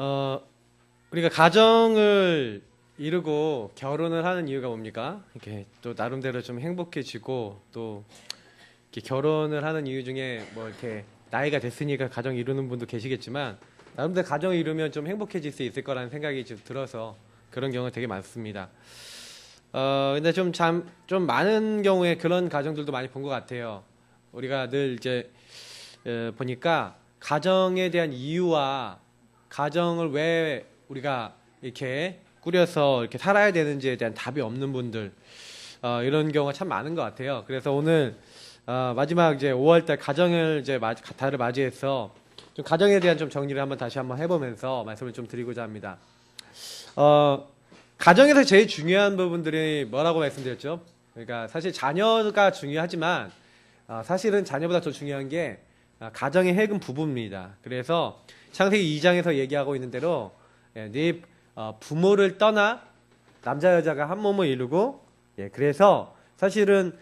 어, 우리가 가정을 이루고 결혼을 하는 이유가 뭡니까? 이렇게 또 나름대로 좀 행복해지고 또 이렇게 결혼을 하는 이유 중에 뭐 이렇게 나이가 됐으니까 가정 이루는 분도 계시겠지만 나름대로 가정을 이루면 좀 행복해질 수 있을 거라는 생각이 좀 들어서 그런 경우가 되게 많습니다. 근데 좀 많은 경우에 그런 가정들도 많이 본 것 같아요. 우리가 늘 이제 보니까 가정에 대한 이유와 가정을 왜 우리가 이렇게 꾸려서 이렇게 살아야 되는지에 대한 답이 없는 분들 이런 경우가 참 많은 것 같아요. 그래서 오늘 마지막 이제 5월달 가정을 이제 달을 맞이해서 좀 가정에 대한 좀 정리를 다시 한번 해보면서 말씀을 좀 드리고자 합니다. 가정에서 제일 중요한 부분들이 뭐라고 말씀드렸죠? 그러니까 사실 자녀가 중요하지만 사실은 자녀보다 더 중요한 게 가정의 핵은 부부입니다. 그래서 창세기 2장에서 얘기하고 있는 대로 네 부모를 떠나 남자 여자가 한 몸을 이루고 그래서 사실은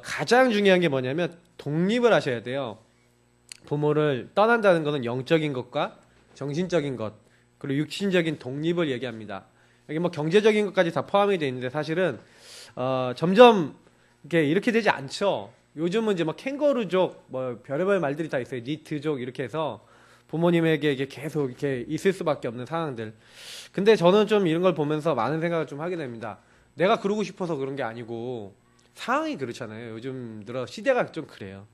가장 중요한 게 뭐냐면 독립을 하셔야 돼요. 부모를 떠난다는 것은 영적인 것과 정신적인 것 그리고 육신적인 독립을 얘기합니다. 여기 뭐 경제적인 것까지 다 포함이 되어 있는데 사실은 점점 이렇게 되지 않죠. 요즘은 이제 뭐 캥거루족 뭐 별의별 말들이 다 있어요. 니트족 이렇게 해서 부모님에게 이게 계속 이렇게 있을 수밖에 없는 상황들. 근데 저는 좀 이런 걸 보면서 많은 생각을 좀 하게 됩니다. 내가 그러고 싶어서 그런 게 아니고 상황이 그렇잖아요. 요즘 들어 시대가 좀 그래요.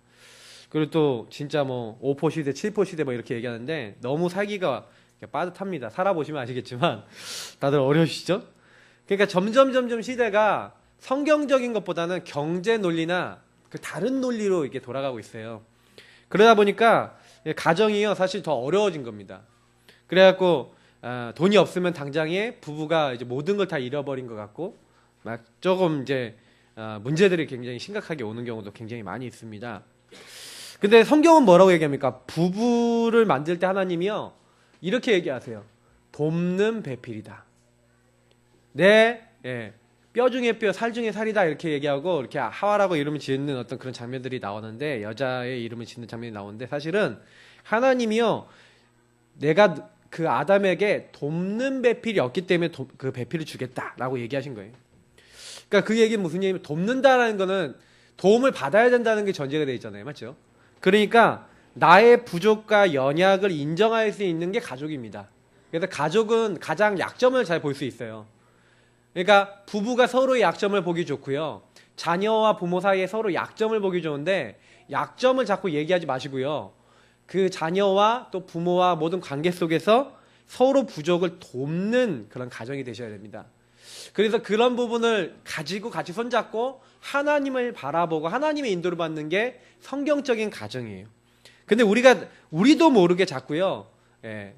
그리고 또 진짜 뭐 5포 시대, 7포 시대 뭐 이렇게 얘기하는데 너무 살기가 빠듯합니다. 살아보시면 아시겠지만 다들 어려우시죠? 그러니까 점점 시대가 성경적인 것보다는 경제 논리나 그 다른 논리로 이렇게 돌아가고 있어요. 그러다 보니까 가정이요 사실 더 어려워진 겁니다. 그래갖고 돈이 없으면 당장에 부부가 이제 모든 걸 다 잃어버린 것 같고 막 조금 이제 문제들이 굉장히 심각하게 오는 경우도 굉장히 많이 있습니다. 근데 성경은 뭐라고 얘기합니까? 부부를 만들 때 하나님이요 이렇게 얘기하세요. 돕는 배필이다. 뼈 중에 뼈, 살 중에 살이다 이렇게 얘기하고 이렇게 하와라고 이름을 짓는 어떤 그런 장면들이 나오는데 여자의 이름을 짓는 장면이 나오는데 사실은 하나님이요 내가 그 아담에게 돕는 배필이 없기 때문에 그 배필을 주겠다라고 얘기하신 거예요. 그러니까 그 얘기는 무슨 얘기냐면 돕는다라는 거는 도움을 받아야 된다는 게 전제가 되어 있잖아요. 맞죠? 그러니까 나의 부족과 연약을 인정할 수 있는 게 가족입니다. 그래서 가족은 가장 약점을 잘 볼 수 있어요. 그러니까 부부가 서로의 약점을 보기 좋고요. 자녀와 부모 사이에 서로 약점을 보기 좋은데 약점을 자꾸 얘기하지 마시고요. 그 자녀와 또 부모와 모든 관계 속에서 서로 부족을 돕는 그런 가정이 되셔야 됩니다. 그래서 그런 부분을 가지고 같이 손잡고 하나님을 바라보고 하나님의 인도를 받는 게 성경적인 가정이에요. 근데 우리도 모르게 자꾸요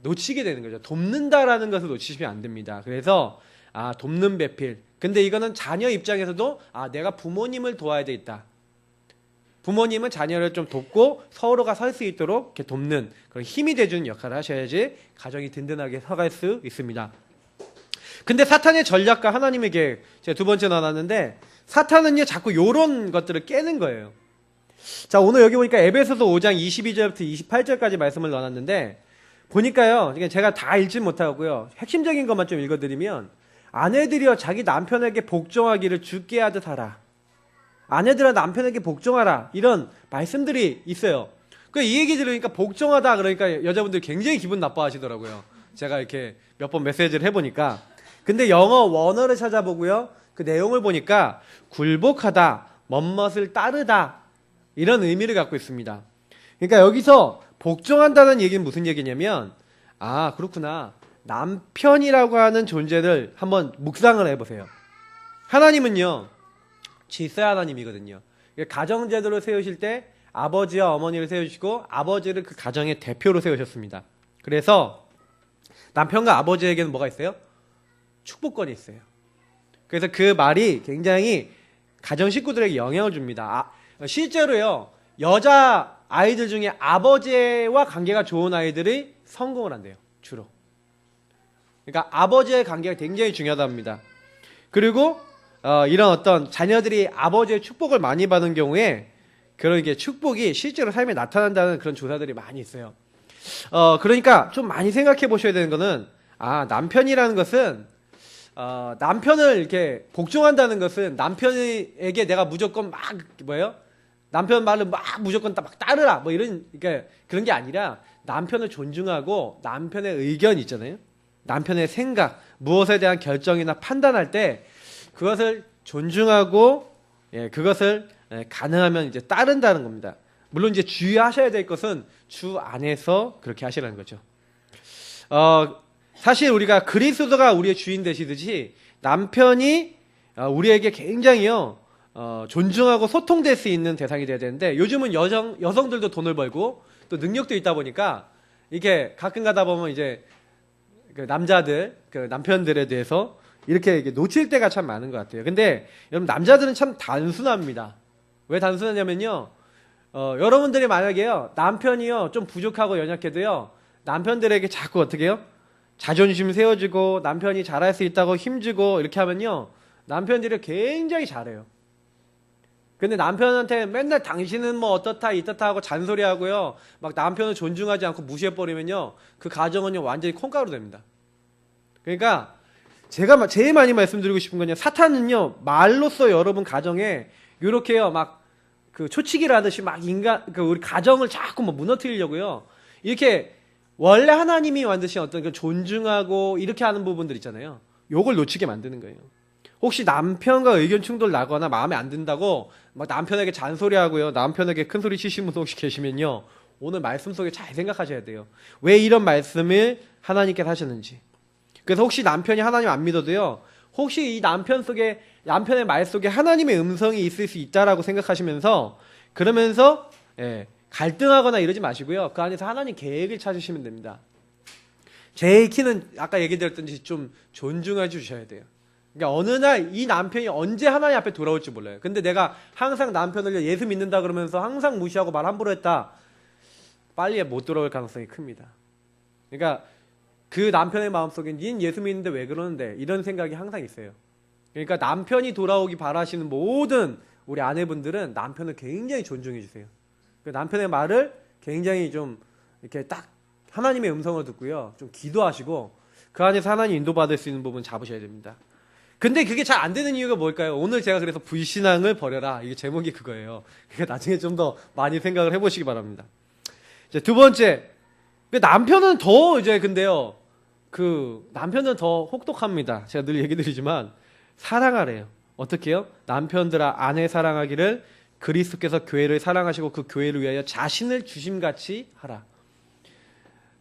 놓치게 되는 거죠. 돕는다라는 것을 놓치시면 안 됩니다. 그래서 돕는 배필. 근데 이거는 자녀 입장에서도 내가 부모님을 도와야 되겠다. 부모님은 자녀를 좀 돕고 서로가 설 수 있도록 이렇게 돕는 그런 힘이 돼주는 역할을 하셔야지 가정이 든든하게 서갈 수 있습니다. 근데 사탄의 전략과 하나님의 계획 제가 두 번째 나눴는데 사탄은요 자꾸 요런 것들을 깨는 거예요. 자 오늘 여기 보니까 에베소서 5장 22절부터 28절까지 말씀을 나눴는데 보니까요 제가 다 읽지 못하고요 핵심적인 것만 좀 읽어드리면 아내들이여 자기 남편에게 복종하기를 주께 하듯 하라. 아내들아 남편에게 복종하라. 이런 말씀들이 있어요. 이 얘기 들으니까 복종하다 그러니까 여자분들 굉장히 기분 나빠하시더라고요. 제가 이렇게 몇 번 메시지를 해보니까. 근데 영어 원어를 찾아보고요. 그 내용을 보니까 굴복하다, 멋멋을 따르다 이런 의미를 갖고 있습니다. 그러니까 여기서 복종한다는 얘기는 무슨 얘기냐면 그렇구나. 남편이라고 하는 존재를 한번 묵상을 해보세요. 하나님은요 질서 하나님이거든요. 가정제도를 세우실 때 아버지와 어머니를 세우시고 아버지를 그 가정의 대표로 세우셨습니다. 그래서 남편과 아버지에게는 뭐가 있어요? 축복권이 있어요. 그래서 그 말이 굉장히 가정 식구들에게 영향을 줍니다. 실제로요 여자 아이들 중에 아버지와 관계가 좋은 아이들이 성공을 한대요. 주로. 그러니까 아버지의 관계가 굉장히 중요하답니다. 그리고 이런 어떤 자녀들이 아버지의 축복을 많이 받은 경우에 그런 게 축복이 실제로 삶에 나타난다는 그런 조사들이 많이 있어요. 그러니까 좀 많이 생각해 보셔야 되는 거는, 남편이라는 것은, 남편을 이렇게 복종한다는 것은 남편에게 내가 무조건 막, 뭐예요? 남편 말을 막 무조건 막 따르라. 뭐 이런, 그러니까 그런 게 아니라 남편을 존중하고 남편의 의견 있잖아요. 남편의 생각, 무엇에 대한 결정이나 판단할 때 그것을 존중하고, 그것을 가능하면 이제 따른다는 겁니다. 물론 이제 주의하셔야 될 것은 주 안에서 그렇게 하시라는 거죠. 사실 우리가 그리스도가 우리의 주인 되시듯이 남편이 우리에게 굉장히요, 존중하고 소통될 수 있는 대상이 돼야 되는데, 요즘은 여성들도 돈을 벌고 또 능력도 있다 보니까 이게 가끔 가다 보면 이제 그 남자들, 그 남편들에 대해서 이렇게 놓칠 때가 참 많은 것 같아요. 근데 여러분, 남자들은 참 단순합니다. 왜 단순하냐면요, 여러분들이 만약에요, 남편이요 좀 부족하고 연약해도요, 남편들에게 자꾸 어떻게 해요? 자존심 세워주고 남편이 잘할 수 있다고 힘주고 이렇게 하면요, 남편들이 굉장히 잘해요. 근데 남편한테 맨날 당신은 뭐 어떻다 이렇다 하고 잔소리하고요, 막 남편을 존중하지 않고 무시해버리면요, 그 가정은요 완전히 콩가루 됩니다. 그러니까 제가 제일 많이 말씀드리고 싶은 건요, 사탄은요 말로써 여러분 가정에 요렇게요 막 그 초치기를 하듯이 막 우리 가정을 자꾸 뭐 무너뜨리려고요, 이렇게 원래 하나님이 만드신 어떤 그 존중하고 이렇게 하는 부분들 있잖아요, 요걸 놓치게 만드는 거예요. 혹시 남편과 의견 충돌 나거나 마음에 안 든다고 막 남편에게 잔소리하고요, 남편에게 큰소리 치시는 분 혹시 계시면요, 오늘 말씀 속에 잘 생각하셔야 돼요. 왜 이런 말씀을 하나님께서 하셨는지. 그래서 혹시 남편이 하나님 안 믿어도요, 혹시 이 남편의 말 속에 하나님의 음성이 있을 수 있다라고 생각하시면서, 그러면서 갈등하거나 이러지 마시고요, 그 안에서 하나님 계획을 찾으시면 됩니다. 제일 키는 아까 얘기 드렸던지 좀 존중해 주셔야 돼요. 그러니까 어느 날 이 남편이 언제 하나님 앞에 돌아올지 몰라요. 근데 내가 항상 남편을 예수 믿는다 그러면서 항상 무시하고 말 함부로 했다, 빨리 못 돌아올 가능성이 큽니다. 그러니까 그 남편의 마음속에 닌 예수 믿는데 왜 그러는데, 이런 생각이 항상 있어요. 그러니까 남편이 돌아오기 바라시는 모든 우리 아내분들은 남편을 굉장히 존중해 주세요. 그 남편의 말을 굉장히 좀 이렇게 딱 하나님의 음성을 듣고요, 좀 기도하시고 그 안에서 하나님 인도받을 수 있는 부분 잡으셔야 됩니다. 근데 그게 잘 안 되는 이유가 뭘까요? 오늘 제가 그래서 불신앙을 버려라, 이게 제목이 그거예요. 그러니까 나중에 좀 더 많이 생각을 해보시기 바랍니다. 이제 두 번째, 남편은 더 이제 근데요, 남편은 더 혹독합니다. 제가 늘 얘기 드리지만 사랑하래요. 어떻게 해요? 남편들아, 아내 사랑하기를 그리스도께서 교회를 사랑하시고 그 교회를 위하여 자신을 주심같이 하라.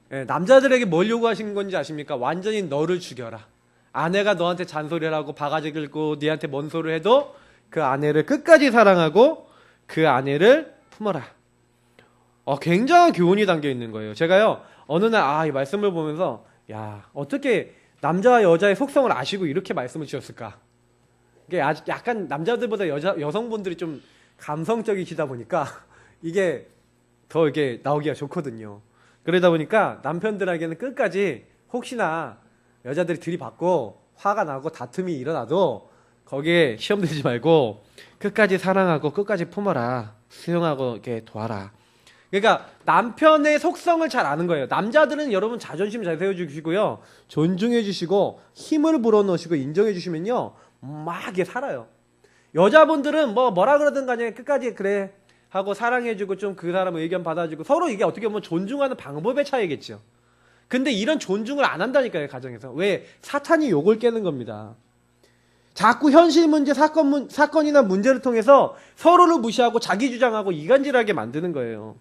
남자들에게 뭘 요구하신 건지 아십니까? 완전히 너를 죽여라. 아내가 너한테 잔소리를 하고 바가지 긁고 니한테 뭔 소리를 해도 그 아내를 끝까지 사랑하고 그 아내를 품어라. 굉장한 교훈이 담겨 있는 거예요. 제가요, 어느 날 이 말씀을 보면서, 야, 어떻게 남자와 여자의 속성을 아시고 이렇게 말씀을 주셨을까? 이게 약간 남자들보다 여성분들이 좀 감성적이시다 보니까 이게 더 이게 나오기가 좋거든요. 그러다 보니까 남편들에게는 끝까지 혹시나 여자들이 들이받고 화가 나고 다툼이 일어나도 거기에 시험 들지 말고 끝까지 사랑하고 끝까지 품어라, 수용하고 이렇게 도와라. 그러니까 남편의 속성을 잘 아는 거예요. 남자들은 여러분 자존심 잘 세워주시고요, 존중해 주시고 힘을 불어넣으시고 인정해 주시면요, 막 이게 살아요. 여자분들은 뭐라 그러든 간에 끝까지 그래 하고 사랑해주고 좀 그 사람 의견 받아주고 서로 이게 어떻게 보면 존중하는 방법의 차이겠죠. 근데 이런 존중을 안 한다니까요, 가정에서. 왜? 사탄이 욕을 깨는 겁니다. 자꾸 현실 문제, 사건이나 문제를 통해서 서로를 무시하고 자기 주장하고 이간질하게 만드는 거예요.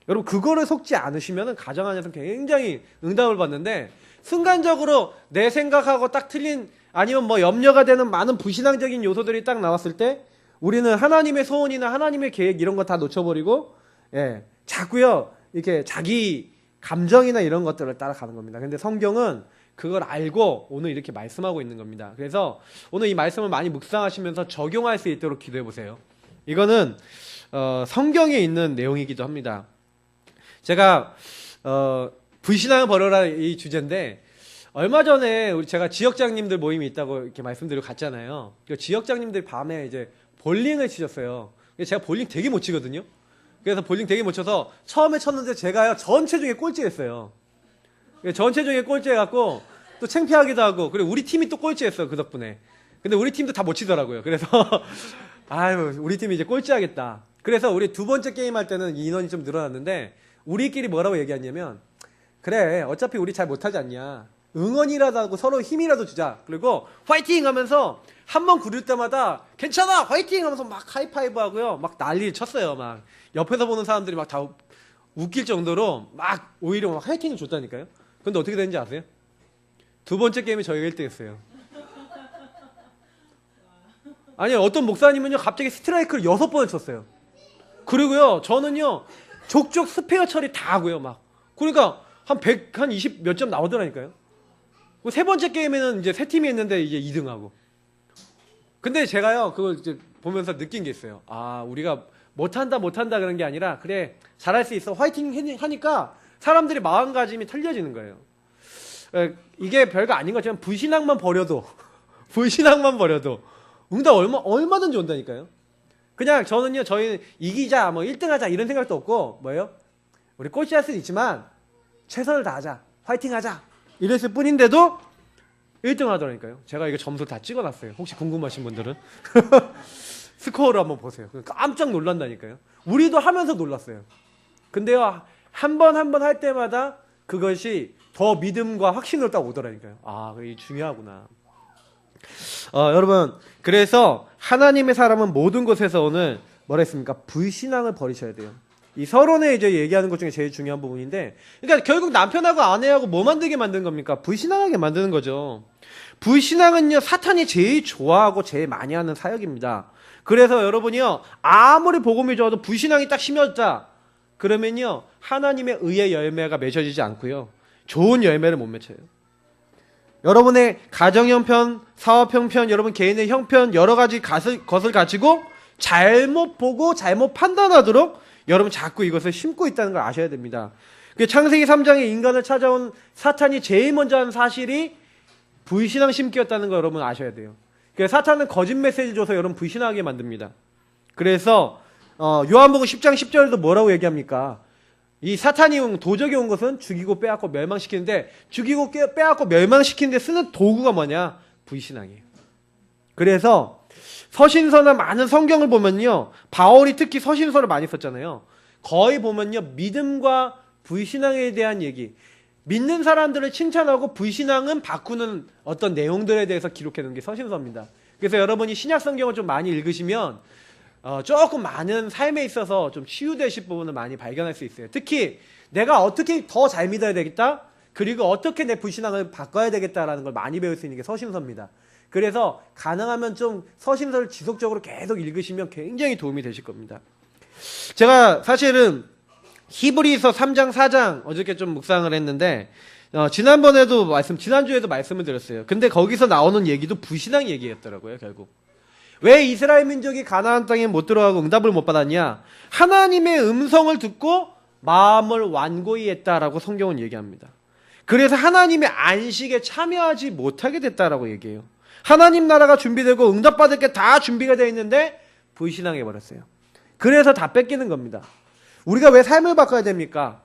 여러분, 그거를 속지 않으시면 가정 안에서 굉장히 응답을 받는데, 순간적으로 내 생각하고 딱 틀린, 아니면 염려가 되는 많은 부신앙적인 요소들이 딱 나왔을 때 우리는 하나님의 소원이나 하나님의 계획 이런 거 다 놓쳐버리고 자꾸요 이렇게 자기 감정이나 이런 것들을 따라가는 겁니다. 근데 성경은 그걸 알고 오늘 이렇게 말씀하고 있는 겁니다. 그래서 오늘 이 말씀을 많이 묵상하시면서 적용할 수 있도록 기도해 보세요. 이거는 성경에 있는 내용이기도 합니다. 제가 불신앙을 버려라 이 주제인데, 얼마 전에 제가 지역장님들 모임이 있다고 이렇게 말씀드리고 갔잖아요. 그 지역장님들이 밤에 이제 볼링을 치셨어요. 제가 볼링 되게 못 치거든요. 그래서 볼링 되게 못 쳐서 처음에 쳤는데 제가요 전체 중에 꼴찌했어요. 전체 중에 꼴찌해갖고 또 창피하기도 하고, 그리고 우리 팀이 또 꼴찌했어 그 덕분에. 근데 우리 팀도 다 못 치더라고요. 그래서 아유 우리 팀이 이제 꼴찌하겠다. 그래서 우리 두 번째 게임 할 때는 인원이 좀 늘어났는데 우리끼리 뭐라고 얘기했냐면, 그래 어차피 우리 잘 못하지 않냐, 응원이라도 하고 서로 힘이라도 주자. 그리고 화이팅 하면서 한 번 구를 때마다 괜찮아 화이팅 하면서 막 하이파이브 하고요, 막 난리를 쳤어요. 막 옆에서 보는 사람들이 막 다 웃길 정도로 막 오히려 막 화이팅을 줬다니까요. 근데 어떻게 됐는지 아세요? 두 번째 게임에 저희가 1등 했어요. 아니 어떤 목사님은요 갑자기 스트라이크를 6번을 쳤어요. 그리고요 저는요 족족 스페어 처리 다 하고요 막. 그러니까 한 100, 한 20 몇 점 나오더라니까요. 세 번째 게임에는 이제 세 팀이 했는데 이제 2등하고. 근데 제가요 그걸 이제 보면서 느낀 게 있어요. 아 우리가 못한다 그런 게 아니라, 그래 잘할 수 있어 화이팅 하니까 사람들이 마음가짐이 틀려지는 거예요. 이게 별거 아닌 것처럼 불신앙만 버려도 불신앙만 버려도 응답 얼마든지 온다니까요. 그냥 저는요 저희 이기자 뭐 1등 하자 이런 생각도 없고, 뭐예요? 우리 꼴찌할 수는 있지만 최선을 다하자 화이팅 하자 이랬을 뿐인데도 1등 하더라니까요. 제가 이거 점수 다 찍어놨어요. 혹시 궁금하신 분들은 스코어를 한번 보세요. 깜짝 놀란다니까요. 우리도 하면서 놀랐어요. 근데요 한 번 할 때마다 그것이 더 믿음과 확신으로 딱 오더라니까요. 아 이게 중요하구나. 여러분, 그래서 하나님의 사람은 모든 것에서 오늘 뭐라 했습니까? 불신앙을 버리셔야 돼요. 이 서론에 이제 얘기하는 것 중에 제일 중요한 부분인데, 그러니까 결국 남편하고 아내하고 뭐 만들게 만드는 겁니까? 불신앙하게 만드는 거죠. 불신앙은요 사탄이 제일 좋아하고 제일 많이 하는 사역입니다. 그래서 여러분이요 아무리 복음이 좋아도 불신앙이 딱 심어졌다 그러면요 하나님의 의의 열매가 맺어지지 않고요 좋은 열매를 못 맺혀요. 여러분의 가정 형편, 사업 형편, 여러분 개인의 형편 여러 가지 것을 가지고 잘못 보고 잘못 판단하도록 여러분 자꾸 이것을 심고 있다는 걸 아셔야 됩니다. 창세기 3장에 인간을 찾아온 사탄이 제일 먼저 한 사실이 불신앙 심기였다는 걸 여러분 아셔야 돼요. 사탄은 거짓 메시지 줘서 여러분 불신하게 만듭니다. 그래서 요한복음 10장 10절에도 뭐라고 얘기합니까? 이 사탄이 도적이 온 것은 죽이고 빼앗고 멸망시키는데, 죽이고 빼앗고 멸망시키는데 쓰는 도구가 뭐냐? 불신앙이에요. 그래서 서신서나 많은 성경을 보면요 바울이 특히 서신서를 많이 썼잖아요. 거의 보면요 믿음과 불신앙에 대한 얘기, 믿는 사람들을 칭찬하고 불신앙은 바꾸는 어떤 내용들에 대해서 기록해 놓은 게 서신서입니다. 그래서 여러분이 신약 성경을 좀 많이 읽으시면 조금 많은 삶에 있어서 좀 치유되실 부분을 많이 발견할 수 있어요. 특히 내가 어떻게 더 잘 믿어야 되겠다, 그리고 어떻게 내 불신앙을 바꿔야 되겠다라는 걸 많이 배울 수 있는 게 서신서입니다. 그래서 가능하면 좀 서신서를 지속적으로 계속 읽으시면 굉장히 도움이 되실 겁니다. 제가 사실은 히브리서 3장 4장 어저께 좀 묵상을 했는데 지난주에도 말씀을 드렸어요. 근데 거기서 나오는 얘기도 불신앙 얘기였더라고요. 결국 왜 이스라엘 민족이 가나안 땅에 못 들어가고 응답을 못 받았냐? 하나님의 음성을 듣고 마음을 완고히 했다라고 성경은 얘기합니다. 그래서 하나님의 안식에 참여하지 못하게 됐다라고 얘기해요. 하나님 나라가 준비되고 응답받을 게 다 준비가 되어 있는데 불신앙해 버렸어요. 그래서 다 뺏기는 겁니다. 우리가 왜 삶을 바꿔야 됩니까?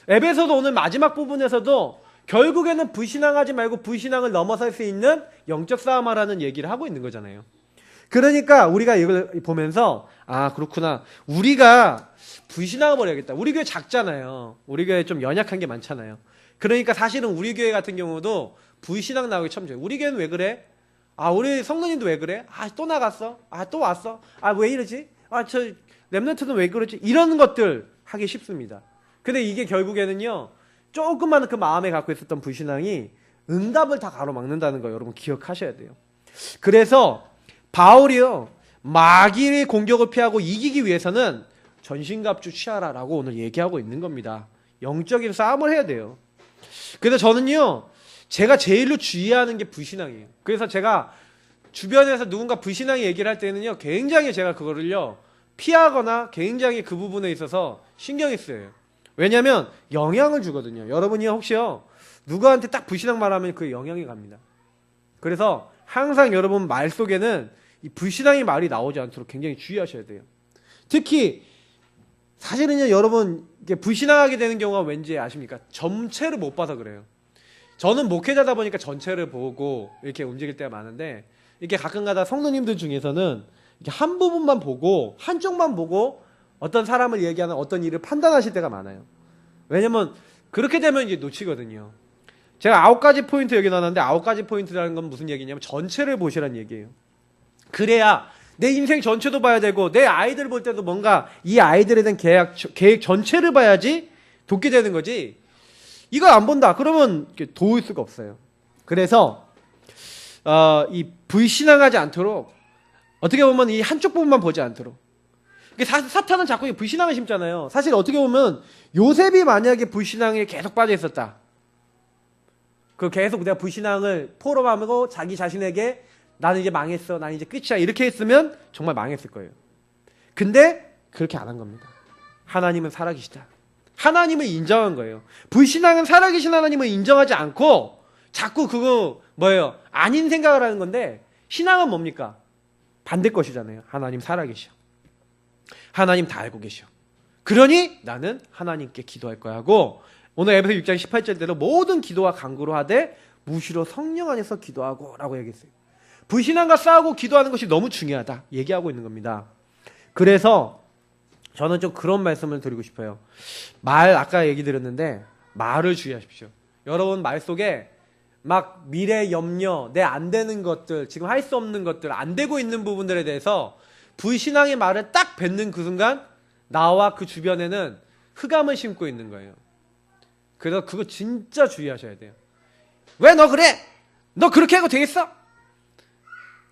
에베소서 오늘 마지막 부분에서도 결국에는 불신앙하지 말고 불신앙을 넘어설 수 있는 영적 싸움하라는 얘기를 하고 있는 거잖아요. 그러니까 우리가 이걸 보면서 아 그렇구나, 우리가 불신앙을 버려야겠다. 우리 교회 작잖아요. 우리 교회 좀 연약한 게 많잖아요. 그러니까 사실은 우리 교회 같은 경우도 불신앙 나오기 참 좋아요. 우리 교회는 왜 그래? 아 우리 성도님도 왜 그래? 아 또 나갔어? 아 또 왔어? 아 왜 이러지? 아 저 렘넌트는 왜 그러지? 이런 것들 하기 쉽습니다. 근데 이게 결국에는요 조금만 그 마음에 갖고 있었던 불신앙이 응답을 다 가로막는다는 거 여러분 기억하셔야 돼요. 그래서 바울이요 마귀의 공격을 피하고 이기기 위해서는 전신갑주 취하라라고 오늘 얘기하고 있는 겁니다. 영적인 싸움을 해야 돼요. 그래서 저는요 제가 제일로 주의하는 게 불신앙이에요. 그래서 제가 주변에서 누군가 불신앙 얘기를 할 때는요 굉장히 제가 그거를요 피하거나 굉장히 그 부분에 있어서 신경이 쓰여요. 왜냐하면 영향을 주거든요. 여러분이 혹시요 누구한테 딱 불신앙 말하면 그 영향이 갑니다. 그래서 항상 여러분 말 속에는 이 불신앙의 말이 나오지 않도록 굉장히 주의하셔야 돼요. 특히 사실은요, 여러분, 이게 불신앙하게 되는 경우가 왠지 아십니까? 전체를 못 봐서 그래요. 저는 목회자다 보니까 전체를 보고 이렇게 움직일 때가 많은데, 이렇게 가끔가다 성도님들 중에서는 이렇게 한 부분만 보고, 한쪽만 보고 어떤 사람을 얘기하는 어떤 일을 판단하실 때가 많아요. 왜냐면 그렇게 되면 이제 놓치거든요. 제가 9가지 포인트 여기 넣었는데 9가지 포인트라는 건 무슨 얘기냐면 전체를 보시라는 얘기예요. 그래야 내 인생 전체도 봐야 되고 내 아이들 볼 때도 뭔가 이 아이들에 대한 계획 전체를 봐야지 돕게 되는 거지. 이걸 안 본다 그러면 도울 수가 없어요. 그래서 이 불신앙하지 않도록 어떻게 보면 이 한쪽 부분만 보지 않도록. 사탄은 자꾸 불신앙을 심잖아요. 사실 어떻게 보면 요셉이 만약에 불신앙에 계속 빠져 있었다. 그 계속 내가 불신앙을 포럼하고 자기 자신에게 나는 이제 망했어, 나는 이제 끝이야 이렇게 했으면 정말 망했을 거예요. 근데 그렇게 안 한 겁니다. 하나님은 살아계시다. 하나님을 인정한 거예요. 불신앙은 살아계신 하나님을 인정하지 않고 자꾸 그거 뭐예요? 아닌 생각을 하는 건데, 신앙은 뭡니까? 반대 것이잖아요. 하나님 살아계셔. 하나님 다 알고 계셔. 그러니 나는 하나님께 기도할 거야 하고, 오늘 에베소 6장 18절대로 모든 기도와 간구로 하되 무시로 성령 안에서 기도하고 라고 얘기했어요. 불신앙과 싸우고 기도하는 것이 너무 중요하다 얘기하고 있는 겁니다. 그래서 저는 좀 그런 말씀을 드리고 싶어요. 아까 얘기 드렸는데 말을 주의하십시오. 여러분 말 속에 막 미래 염려, 내 안 되는 것들, 지금 할 수 없는 것들, 안 되고 있는 부분들에 대해서 불신앙의 말을 딱 뱉는 그 순간 나와 그 주변에는 흑암을 심고 있는 거예요. 그래서 그거 진짜 주의하셔야 돼요. 왜 너 그래? 너 그렇게 하고 되겠어?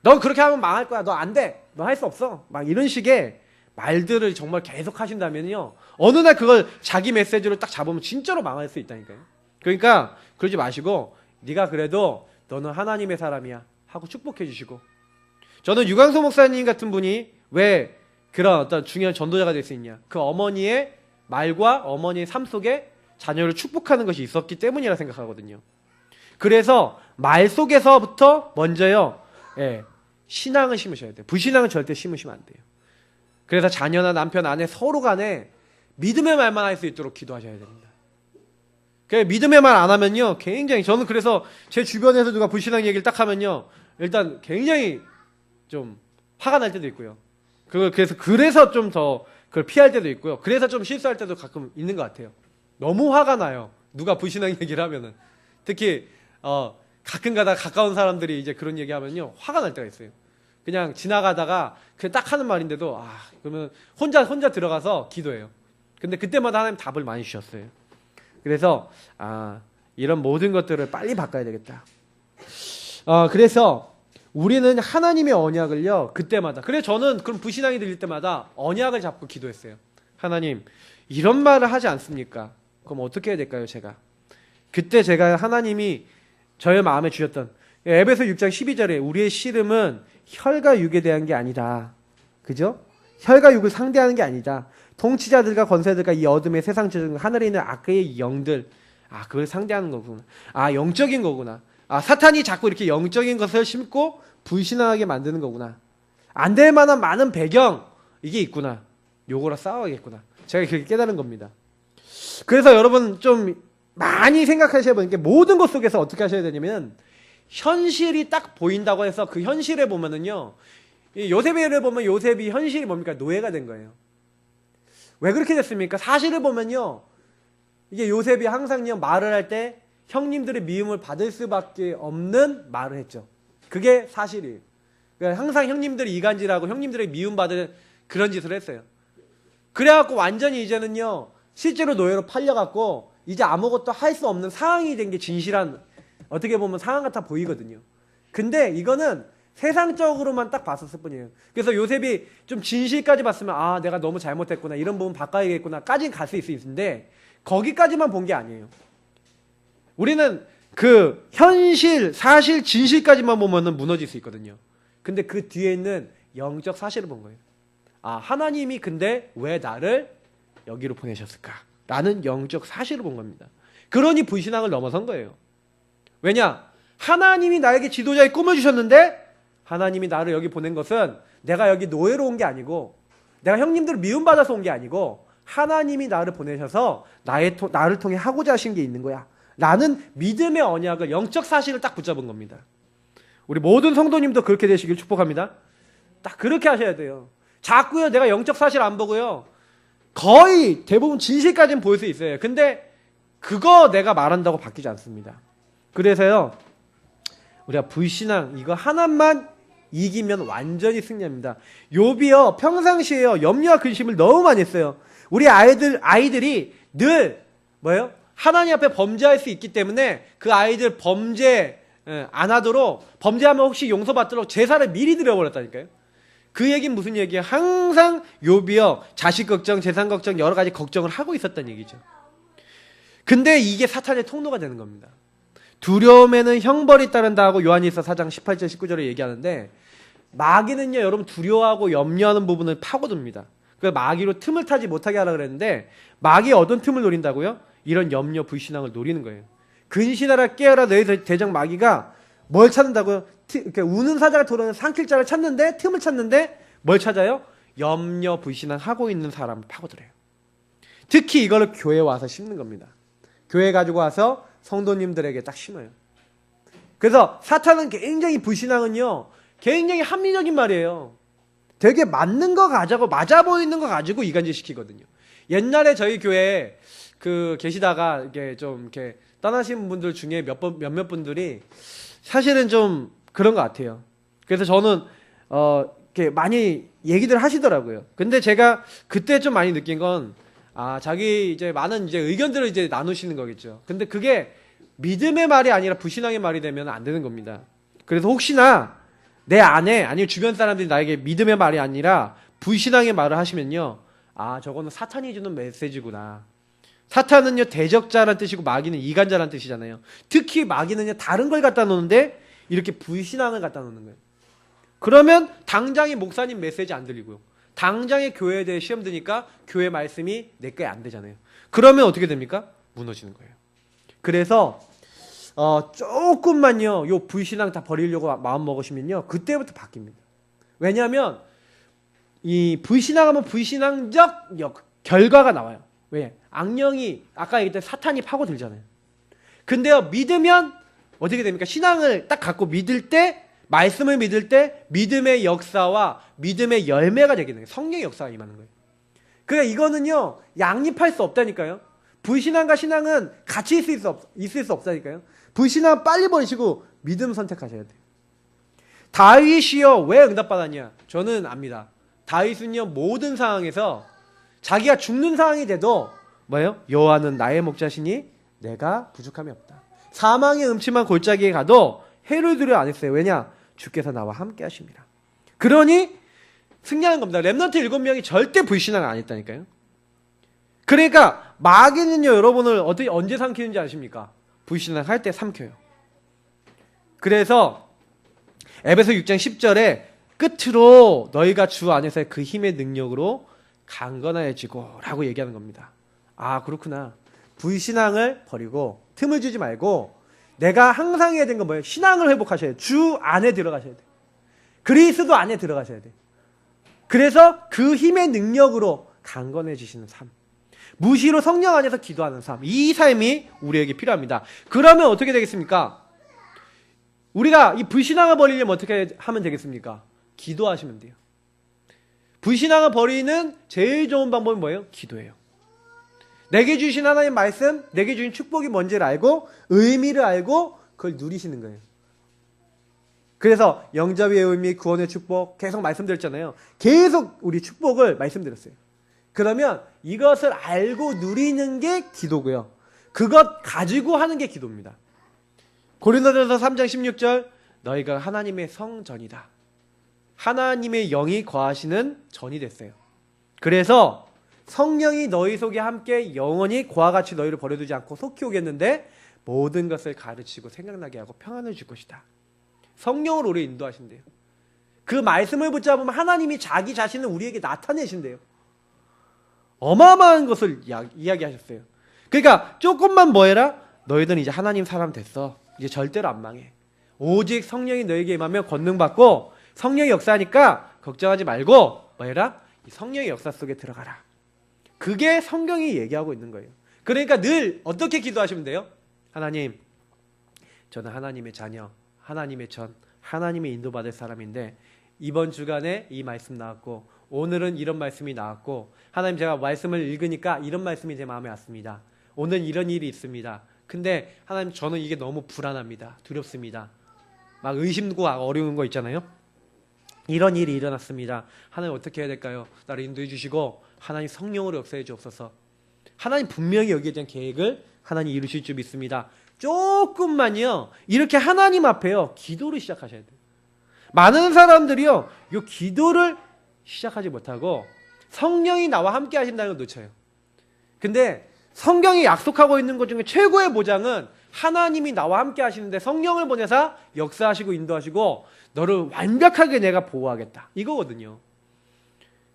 너 그렇게 하면 망할 거야. 너 안 돼. 너 할 수 없어. 막 이런 식의 말들을 정말 계속 하신다면요, 어느 날 그걸 자기 메시지로 딱 잡으면 진짜로 망할 수 있다니까요. 그러니까 그러지 마시고 네가 그래도 너는 하나님의 사람이야 하고 축복해 주시고, 저는 유광수 목사님 같은 분이 왜 그런 어떤 중요한 전도자가 될 수 있냐, 그 어머니의 말과 어머니의 삶 속에 자녀를 축복하는 것이 있었기 때문이라 생각하거든요. 그래서 말 속에서부터 먼저요, 신앙을 심으셔야 돼요. 불신앙은 절대 심으시면 안 돼요. 그래서 자녀나 남편, 아내 서로 간에 믿음의 말만 할 수 있도록 기도하셔야 됩니다. 믿음의 말 안 하면요, 굉장히, 저는 그래서 제 주변에서 누가 불신앙 얘기를 딱 하면요, 일단 굉장히 좀 화가 날 때도 있고요. 그래서 좀 더 그걸 피할 때도 있고요. 그래서 좀 실수할 때도 가끔 있는 것 같아요. 너무 화가 나요. 누가 불신앙 얘기를 하면은. 특히, 가끔 가다 가까운 사람들이 이제 그런 얘기 하면요, 화가 날 때가 있어요. 그냥 지나가다가 그냥 딱 하는 말인데도, 그러면 혼자 들어가서 기도해요. 근데 그때마다 하나님 답을 많이 주셨어요. 그래서, 이런 모든 것들을 빨리 바꿔야 되겠다. 그래서 우리는 하나님의 언약을요, 그때마다. 그래서 저는 그런 불신앙이 들릴 때마다 언약을 잡고 기도했어요. 하나님, 이런 말을 하지 않습니까? 그럼 어떻게 해야 될까요, 제가? 그때 제가 하나님이 저의 마음에 주셨던 에베소 6장 12절에 우리의 씨름은 혈과 육에 대한 게 아니다. 그죠? 혈과 육을 상대하는 게 아니다. 통치자들과 권세들과 이 어둠의 세상 지중 하늘에 있는 악의 영들, 그걸 상대하는 거구나. 영적인 거구나. 사탄이 자꾸 이렇게 영적인 것을 심고 불신앙하게 만드는 거구나. 안 될 만한 많은 배경, 이게 있구나. 요거랑 싸워야겠구나. 제가 그렇게 깨달은 겁니다. 그래서 여러분 좀 많이 생각하셔야 되는 게, 모든 것 속에서 어떻게 하셔야 되냐면, 현실이 딱 보인다고 해서 그 현실에 보면은요, 요셉을 보면 요셉이 현실이 뭡니까? 노예가 된 거예요. 왜 그렇게 됐습니까? 사실을 보면요, 이게 요셉이 항상요, 말을 할 때 형님들의 미움을 받을 수밖에 없는 말을 했죠. 그게 사실이에요. 그러니까 항상 형님들이 이간질하고 형님들의 미움받을 그런 짓을 했어요. 그래갖고 완전히 이제는요, 실제로 노예로 팔려갖고 이제 아무것도 할 수 없는 상황이 된 게 진실한, 어떻게 보면 상황 같아 보이거든요. 근데 이거는 세상적으로만 딱 봤었을 뿐이에요. 그래서 요셉이 좀 진실까지 봤으면, 내가 너무 잘못했구나, 이런 부분 바꿔야겠구나 까지는 갈 수 있는데, 거기까지만 본 게 아니에요. 우리는 그 현실, 사실, 진실까지만 보면은 무너질 수 있거든요. 근데 그 뒤에 있는 영적 사실을 본 거예요. 하나님이 근데 왜 나를 여기로 보내셨을까? 라는 영적 사실을 본 겁니다. 그러니 불신앙을 넘어선 거예요. 왜냐? 하나님이 나에게 지도자의 꿈을 주셨는데, 하나님이 나를 여기 보낸 것은 내가 여기 노예로 온 게 아니고, 내가 형님들을 미움받아서 온 게 아니고, 하나님이 나를 보내셔서 나를 통해 하고자 하신 게 있는 거야 라는 믿음의 언약을, 영적 사실을 딱 붙잡은 겁니다. 우리 모든 성도님도 그렇게 되시길 축복합니다. 딱 그렇게 하셔야 돼요. 자꾸요 내가 영적 사실 안 보고요 거의 대부분 진실까지는 보일 수 있어요. 근데 그거 내가 말한다고 바뀌지 않습니다. 그래서요 우리가 불신앙 이거 하나만 이기면 완전히 승리합니다. 욥이요 평상시에요 염려와 근심을 너무 많이 했어요. 우리 아이들이 늘 뭐예요? 하나님 앞에 범죄할 수 있기 때문에 그 아이들 범죄 안 하도록, 범죄하면 혹시 용서받도록 제사를 미리 드려버렸다니까요. 그 얘기는 무슨 얘기예요? 항상 욥이요 자식 걱정, 재산 걱정, 여러 가지 걱정을 하고 있었다는 얘기죠. 근데 이게 사탄의 통로가 되는 겁니다. 두려움에는 형벌이 따른다 하고 요한일서 4장 18절 19절에 얘기하는데, 마귀는요 여러분 두려워하고 염려하는 부분을 파고듭니다. 그 마귀로 틈을 타지 못하게 하라 그랬는데, 마귀의 어떤 틈을 노린다고요? 이런 염려 불신앙을 노리는 거예요. 근신하라 깨어라 너희 대적 마귀가 뭘 찾는다고요? 우는 사자가 돌아오는 삼킬자를 찾는데, 틈을 찾는데 뭘 찾아요? 염려 불신앙 하고 있는 사람을 파고들어요. 특히 이거를 교회에 와서 심는 겁니다. 교회 가지고 와서 성도님들에게 딱 심어요. 그래서 사탄은 굉장히, 불신앙은요 굉장히 합리적인 말이에요. 되게 맞는 거 가지고, 맞아 보이는 거 가지고 이간질 시키거든요. 옛날에 저희 교회에 계시다가 이게 좀 이렇게 떠나신 분들 중에 몇몇 분들이 사실은 좀 그런 것 같아요. 그래서 저는 이렇게 많이 얘기들 하시더라고요. 근데 제가 그때 좀 많이 느낀 건, 자기 이제 많은 이제 의견들을 이제 나누시는 거겠죠. 근데 그게 믿음의 말이 아니라 불신앙의 말이 되면 안 되는 겁니다. 그래서 혹시나 내 아내 아니면 주변 사람들이 나에게 믿음의 말이 아니라 불신앙의 말을 하시면요, 저거는 사탄이 주는 메시지구나. 사탄은요 대적자란 뜻이고 마귀는 이간자란 뜻이잖아요. 특히 마귀는요 다른 걸 갖다 놓는데 이렇게 불신앙을 갖다 놓는 거예요. 그러면 당장의 목사님 메시지 안 들리고요, 당장의 교회에 대해 시험 드니까 교회 말씀이 내 거에 안 되잖아요. 그러면 어떻게 됩니까? 무너지는 거예요. 그래서 조금만요 요 불신앙 다 버리려고 마음 먹으시면요 그때부터 바뀝니다. 왜냐하면 이 불신앙하면 불신앙적 결과가 나와요. 왜? 악령이, 아까 얘기했던 사탄이 파고들잖아요. 근데요 믿으면 어떻게 됩니까? 신앙을 딱 갖고 믿을 때, 말씀을 믿을 때 믿음의 역사와 믿음의 열매가 되게 돼요. 성령의 역사가 임하는 거예요. 그러니까 이거는요 양립할 수 없다니까요. 불신앙과 신앙은 같이 있을 수 없다니까요. 불신앙 빨리 버리시고 믿음 선택하셔야 돼요. 다윗이요 왜 응답받았냐? 저는 압니다. 다윗은요 모든 상황에서 자기가 죽는 상황이 돼도 뭐예요? 여호와는 나의 목자시니 내가 부족함이 없다. 사망의 음침한 골짜기에 가도 해를 두려워 안 했어요. 왜냐? 주께서 나와 함께 하십니다. 그러니 승리하는 겁니다. 렘넌트 7명이 절대 불신앙을 안 했다니까요. 그러니까 마귀는요 여러분을 언제 삼키는지 아십니까? 불신앙 할 때 삼켜요. 그래서 에베소 6장 10절에 끝으로 너희가 주 안에서의 그 힘의 능력으로 강건해지고 라고 얘기하는 겁니다. 그렇구나. 불신앙을 버리고 틈을 주지 말고 내가 항상 해야 되는 건 뭐예요? 신앙을 회복하셔야 돼요. 주 안에 들어가셔야 돼요. 그리스도 안에 들어가셔야 돼요. 그래서 그 힘의 능력으로 강건해지시는 삶, 무시로 성령 안에서 기도하는 삶, 이 삶이 우리에게 필요합니다. 그러면 어떻게 되겠습니까? 우리가 이 불신앙을 버리려면 어떻게 하면 되겠습니까? 기도하시면 돼요. 불신앙을 버리는 제일 좋은 방법이 뭐예요? 기도예요. 내게 주신 하나님 말씀, 내게 주신 축복이 뭔지를 알고 의미를 알고 그걸 누리시는 거예요. 그래서 영접의 의미, 구원의 축복 계속 말씀드렸잖아요. 계속 우리 축복을 말씀드렸어요. 그러면 이것을 알고 누리는 게 기도고요, 그것 가지고 하는 게 기도입니다. 고린도전서 3장 16절 너희가 하나님의 성전이다. 하나님의 영이 거하시는 전이 됐어요. 그래서 성령이 너희 속에 함께 영원히 그와 같이 너희를 버려두지 않고 속히 오겠는데 모든 것을 가르치고 생각나게 하고 평안을 줄 것이다. 성령으로 우리 인도하신대요. 그 말씀을 붙잡으면 하나님이 자기 자신을 우리에게 나타내신대요. 어마어마한 것을 이야기하셨어요. 그러니까 조금만 뭐 해라? 너희들은 이제 하나님 사람 됐어. 이제 절대로 안 망해. 오직 성령이 너에게 임하면 권능받고 성령이 역사하니까 걱정하지 말고 뭐 해라? 이 성령의 역사 속에 들어가라. 그게 성경이 얘기하고 있는 거예요. 그러니까 늘 어떻게 기도하시면 돼요? 하나님, 저는 하나님의 자녀, 하나님의 전, 하나님의 인도받을 사람인데 이번 주간에 이 말씀 나왔고 오늘은 이런 말씀이 나왔고 하나님 제가 말씀을 읽으니까 이런 말씀이 제 마음에 왔습니다. 오늘 이런 일이 있습니다. 근데 하나님 저는 이게 너무 불안합니다. 두렵습니다. 막 의심고 어려운 거 있잖아요. 이런 일이 일어났습니다. 하나님 어떻게 해야 될까요? 나를 인도해 주시고 하나님 성령으로 역사해 주옵소서. 하나님 분명히 여기에 대한 계획을 하나님 이루실 줄 믿습니다. 조금만요 이렇게 하나님 앞에요 기도를 시작하셔야 돼요. 많은 사람들이요 이 기도를 시작하지 못하고 성령이 나와 함께 하신다는 걸 놓쳐요. 근데 성경이 약속하고 있는 것 중에 최고의 보장은 하나님이 나와 함께 하시는데 성령을 보내사 역사하시고 인도하시고 너를 완벽하게 내가 보호하겠다 이거거든요.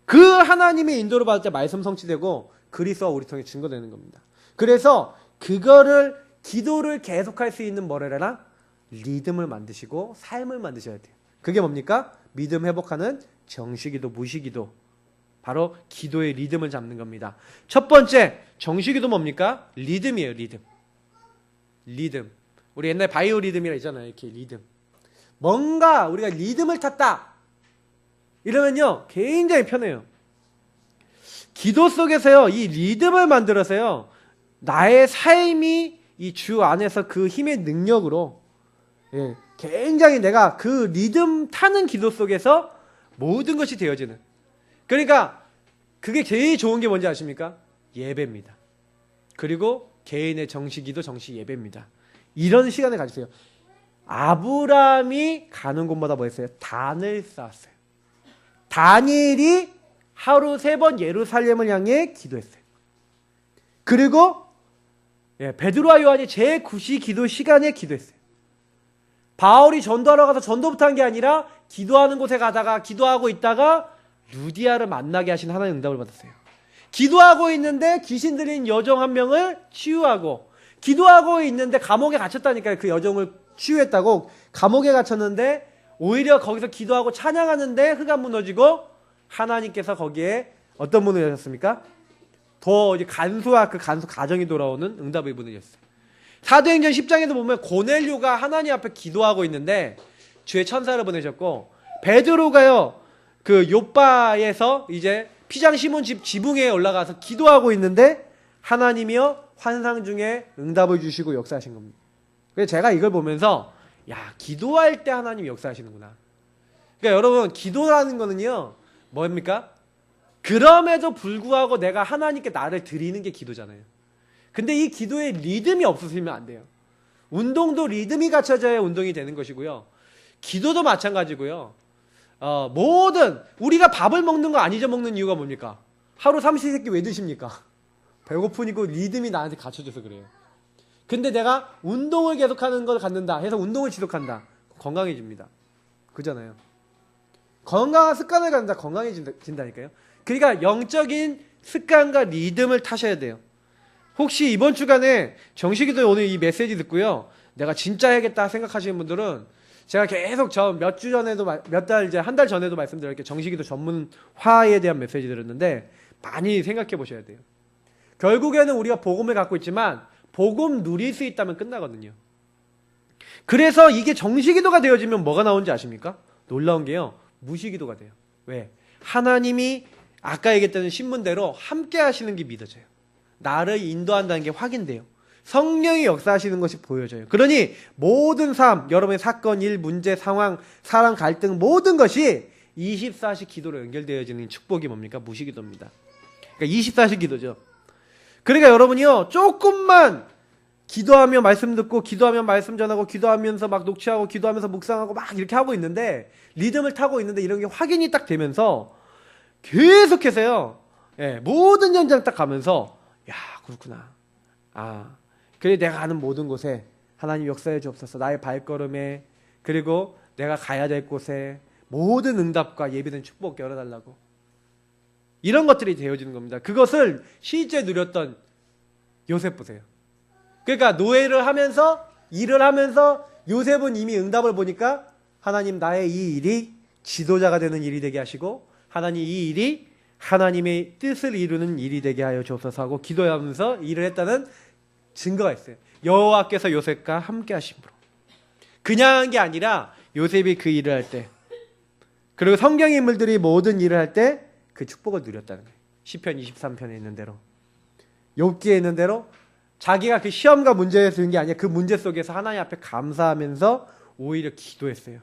그 하나님의 인도를 받을 때 말씀 성취되고 그리스도와 우리 통해 증거되는 겁니다. 그래서 그거를 기도를 계속할 수 있는 뭐래라? 리듬을 만드시고 삶을 만드셔야 돼요. 그게 뭡니까? 믿음 회복하는 정시기도, 무시기도. 바로 기도의 리듬을 잡는 겁니다. 첫 번째 정시기도 뭡니까? 리듬이에요. 리듬. 우리 옛날 바이오 리듬이라 있잖아요. 이렇게 리듬. 뭔가 우리가 리듬을 탔다 이러면요 굉장히 편해요. 기도 속에서요 이 리듬을 만들어서요 나의 삶이 이 주 안에서 그 힘의 능력으로 굉장히 내가 그 리듬 타는 기도 속에서 모든 것이 되어지는. 그러니까 그게 제일 좋은 게 뭔지 아십니까? 예배입니다. 그리고 개인의 정시기도 정시 예배입니다. 이런 시간을 가지세요. 아브라함이 가는 곳마다 뭐 했어요? 단을 쌓았어요. 다니엘이 하루 3번 예루살렘을 향해 기도했어요. 그리고 베드로와 요한이 제9시 기도 시간에 기도했어요. 바울이 전도하러 가서 전도부터 한 게 아니라 기도하는 곳에 가다가 기도하고 있다가 루디아를 만나게 하신 하나님의 응답을 받았어요. 기도하고 있는데 귀신 들린 여종 한 명을 치유하고 기도하고 있는데 감옥에 갇혔다니까요. 그 여종을 치유했다고. 감옥에 갇혔는데 오히려 거기서 기도하고 찬양하는데 흑암 무너지고 하나님께서 거기에 어떤 문을 여셨습니까? 더 간수와 그 간수 가정이 돌아오는 응답의 문을 여셨어요. 사도행전 10장에도 보면 고넬료가 하나님 앞에 기도하고 있는데 주의 천사를 보내셨고 베드로가요 그 요바에서 이제 피장 시몬 집 지붕에 올라가서 기도하고 있는데 하나님이요 환상 중에 응답을 주시고 역사하신 겁니다. 그래서 제가 이걸 보면서 야 기도할 때 하나님이 역사하시는구나. 그러니까 여러분 기도라는 거는요 뭡니까? 그럼에도 불구하고 내가 하나님께 나를 드리는 게 기도잖아요. 근데 이 기도에 리듬이 없으시면 안 돼요. 운동도 리듬이 갖춰져야 운동이 되는 것이고요. 기도도 마찬가지고요. 모든 우리가 밥을 먹는 거 안 잊어먹는 이유가 뭡니까? 하루 삼시세끼 왜 드십니까? 배고프니까 리듬이 나한테 갖춰져서 그래요. 근데 내가 운동을 계속하는 걸 갖는다 해서 운동을 지속한다. 건강해집니다. 그잖아요. 건강한 습관을 갖는다. 건강해진다니까요. 그러니까 영적인 습관과 리듬을 타셔야 돼요. 혹시 이번 주간에 정식이도 오늘 이 메시지 듣고요. 내가 진짜 해야겠다 생각하시는 분들은 제가 계속 몇 주 전에도 몇 달 이제 한 달 전에도 말씀드렸게 정식이도 전문화에 대한 메시지 들었는데 많이 생각해 보셔야 돼요. 결국에는 우리가 복음을 갖고 있지만 복음 누릴 수 있다면 끝나거든요. 그래서 이게 정식기도가 되어지면 뭐가 나오는지 아십니까? 놀라운 게요. 무시기도가 돼요. 왜? 하나님이 아까 얘기했던 신문대로 함께 하시는 게 믿어져요. 나를 인도한다는 게 확인돼요. 성령이 역사하시는 것이 보여져요. 그러니 모든 삶, 여러분의 사건, 일, 문제, 상황, 사랑, 갈등 모든 것이 24시 기도로 연결되어지는 축복이 뭡니까? 무시기도입니다. 그러니까 24시 기도죠. 그러니까 여러분이요 조금만 기도하며 말씀 듣고 기도하며 말씀 전하고 기도하면서 막 녹취하고 기도하면서 묵상하고 막 이렇게 하고 있는데 리듬을 타고 있는데 이런 게 확인이 딱 되면서 계속해서요 모든 현장 딱 가면서 야 그렇구나. 그래 내가 가는 모든 곳에 하나님 역사해 주옵소서. 나의 발걸음에 그리고 내가 가야 될 곳에 모든 응답과 예비된 축복 열어달라고. 이런 것들이 되어지는 겁니다. 그것을 실제 누렸던 요셉 보세요. 그러니까 노예를 하면서 일을 하면서 요셉은 이미 응답을 보니까 하나님 나의 이 일이 지도자가 되는 일이 되게 하시고 하나님 이 일이 하나님의 뜻을 이루는 일이 되게 하여 주옵소서 하고 기도하면서 일을 했다는 증거가 있어요. 여호와께서 요셉과 함께 하심으로. 그냥 한 게 아니라 요셉이 그 일을 할 때, 그리고 성경의 인물들이 모든 일을 할 때 그 축복을 누렸다는 거예요. 시편 23편에 있는 대로, 욥기에 있는 대로 자기가 그 시험과 문제에 들은 게 아니라 그 문제 속에서 하나님 앞에 감사하면서 오히려 기도했어요.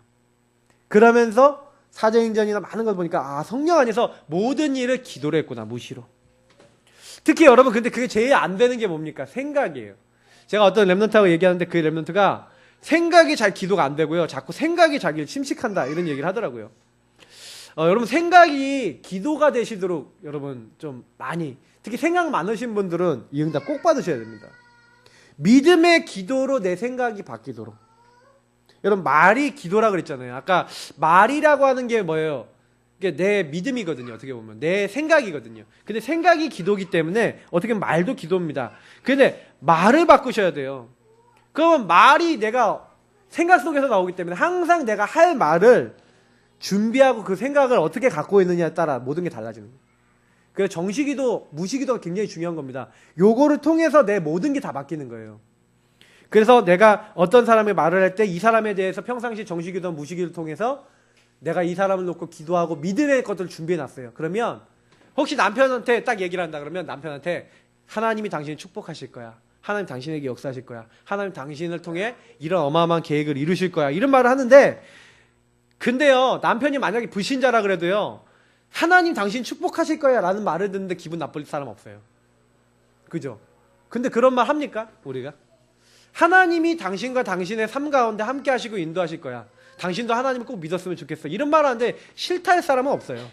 그러면서 사도행전이나 많은 걸 보니까 성령 안에서 모든 일을 기도를 했구나, 무시로. 특히 여러분, 근데 그게 제일 안 되는 게 뭡니까? 생각이에요. 제가 어떤 랩런트하고 얘기하는데 그 랩런트가 생각이 잘 기도가 안 되고요, 자꾸 생각이 자기를 침식한다, 이런 얘기를 하더라고요. 여러분, 생각이 기도가 되시도록 여러분 좀 많이, 특히 생각 많으신 분들은 이 응답 꼭 받으셔야 됩니다. 믿음의 기도로 내 생각이 바뀌도록. 여러분, 말이 기도라 그랬잖아요. 아까 말이라고 하는 게 뭐예요? 이게 내 믿음이거든요. 어떻게 보면 내 생각이거든요. 근데 생각이 기도기 때문에 어떻게 보면 말도 기도입니다. 근데 말을 바꾸셔야 돼요. 그러면 말이 내가 생각 속에서 나오기 때문에 항상 내가 할 말을 준비하고 그 생각을 어떻게 갖고 있느냐에 따라 모든 게 달라지는 거예요. 그래서 정시기도, 무시기도가 굉장히 중요한 겁니다. 요거를 통해서 내 모든 게 다 바뀌는 거예요. 그래서 내가 어떤 사람의 말을 할 때 이 사람에 대해서 평상시 정시기도, 무시기도를 통해서 내가 이 사람을 놓고 기도하고 믿음의 것들을 준비해 놨어요. 그러면 혹시 남편한테 딱 얘기를 한다 그러면 남편한테 하나님이 당신을 축복하실 거야. 하나님 당신에게 역사하실 거야. 하나님 당신을 통해 이런 어마어마한 계획을 이루실 거야. 이런 말을 하는데, 근데요, 남편이 만약에 불신자라 그래도요, 하나님 당신 축복하실 거야 라는 말을 듣는데 기분 나쁠 사람 없어요. 그죠? 근데 그런 말 합니까? 우리가? 하나님이 당신과 당신의 삶 가운데 함께 하시고 인도하실 거야. 당신도 하나님을 꼭 믿었으면 좋겠어. 이런 말 하는데 싫다 할 사람은 없어요.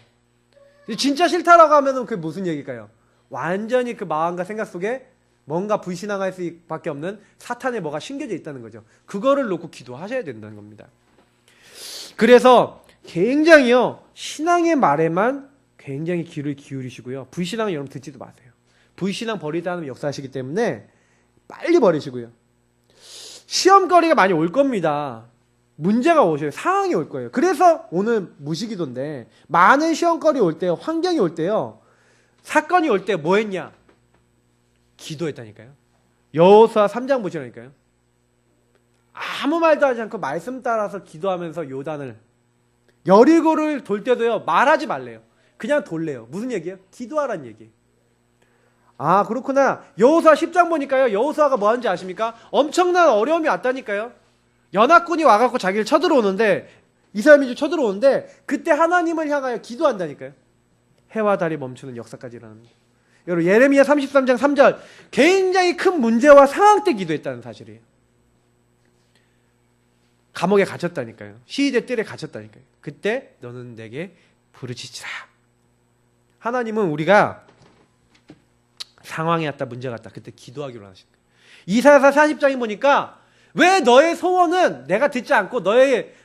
진짜 싫다라고 하면은 그게 무슨 얘기일까요? 완전히 그 마음과 생각 속에 뭔가 불신앙할 수밖에 없는 사탄의 뭐가 심겨져 있다는 거죠. 그거를 놓고 기도하셔야 된다는 겁니다. 그래서 굉장히요, 신앙의 말에만 굉장히 귀를 기울이시고요, 불신앙은 여러분 듣지도 마세요. 불신앙 버리다 하는 역사하시기 때문에 빨리 버리시고요. 시험거리가 많이 올 겁니다. 문제가 오셔요. 상황이 올 거예요. 그래서 오늘 무시기도인데, 많은 시험거리 올 때요, 환경이 올 때요, 사건이 올 때 뭐 했냐? 기도했다니까요. 여호수아 3장 보시라니까요. 아무 말도 하지 않고 말씀 따라서 기도하면서 요단을, 여리고를 돌 때도요, 말하지 말래요. 그냥 돌래요. 무슨 얘기예요? 기도하라는 얘기예요. 아, 그렇구나. 여호수아 10장 보니까요, 여호수아가 뭐 하는지 아십니까? 엄청난 어려움이 왔다니까요. 연합군이 와갖고 자기를 쳐들어오는데, 이스라엘 민족 쳐들어오는데, 그때 하나님을 향하여 기도한다니까요. 해와 달이 멈추는 역사까지 일어납니다. 여러분, 예레미야 33장 3절, 굉장히 큰 문제와 상황 때 기도했다는 사실이에요. 감옥에 갇혔다니까요. 시위대 뜰에 갇혔다니까요. 그때 너는 내게 부르짖으라. 하나님은 우리가 상황이 왔다, 문제가 왔다, 그때 기도하기로 하신 거예요. 이사야서 40장에 보니까 왜 너의 소원은 내가 듣지 않고 너의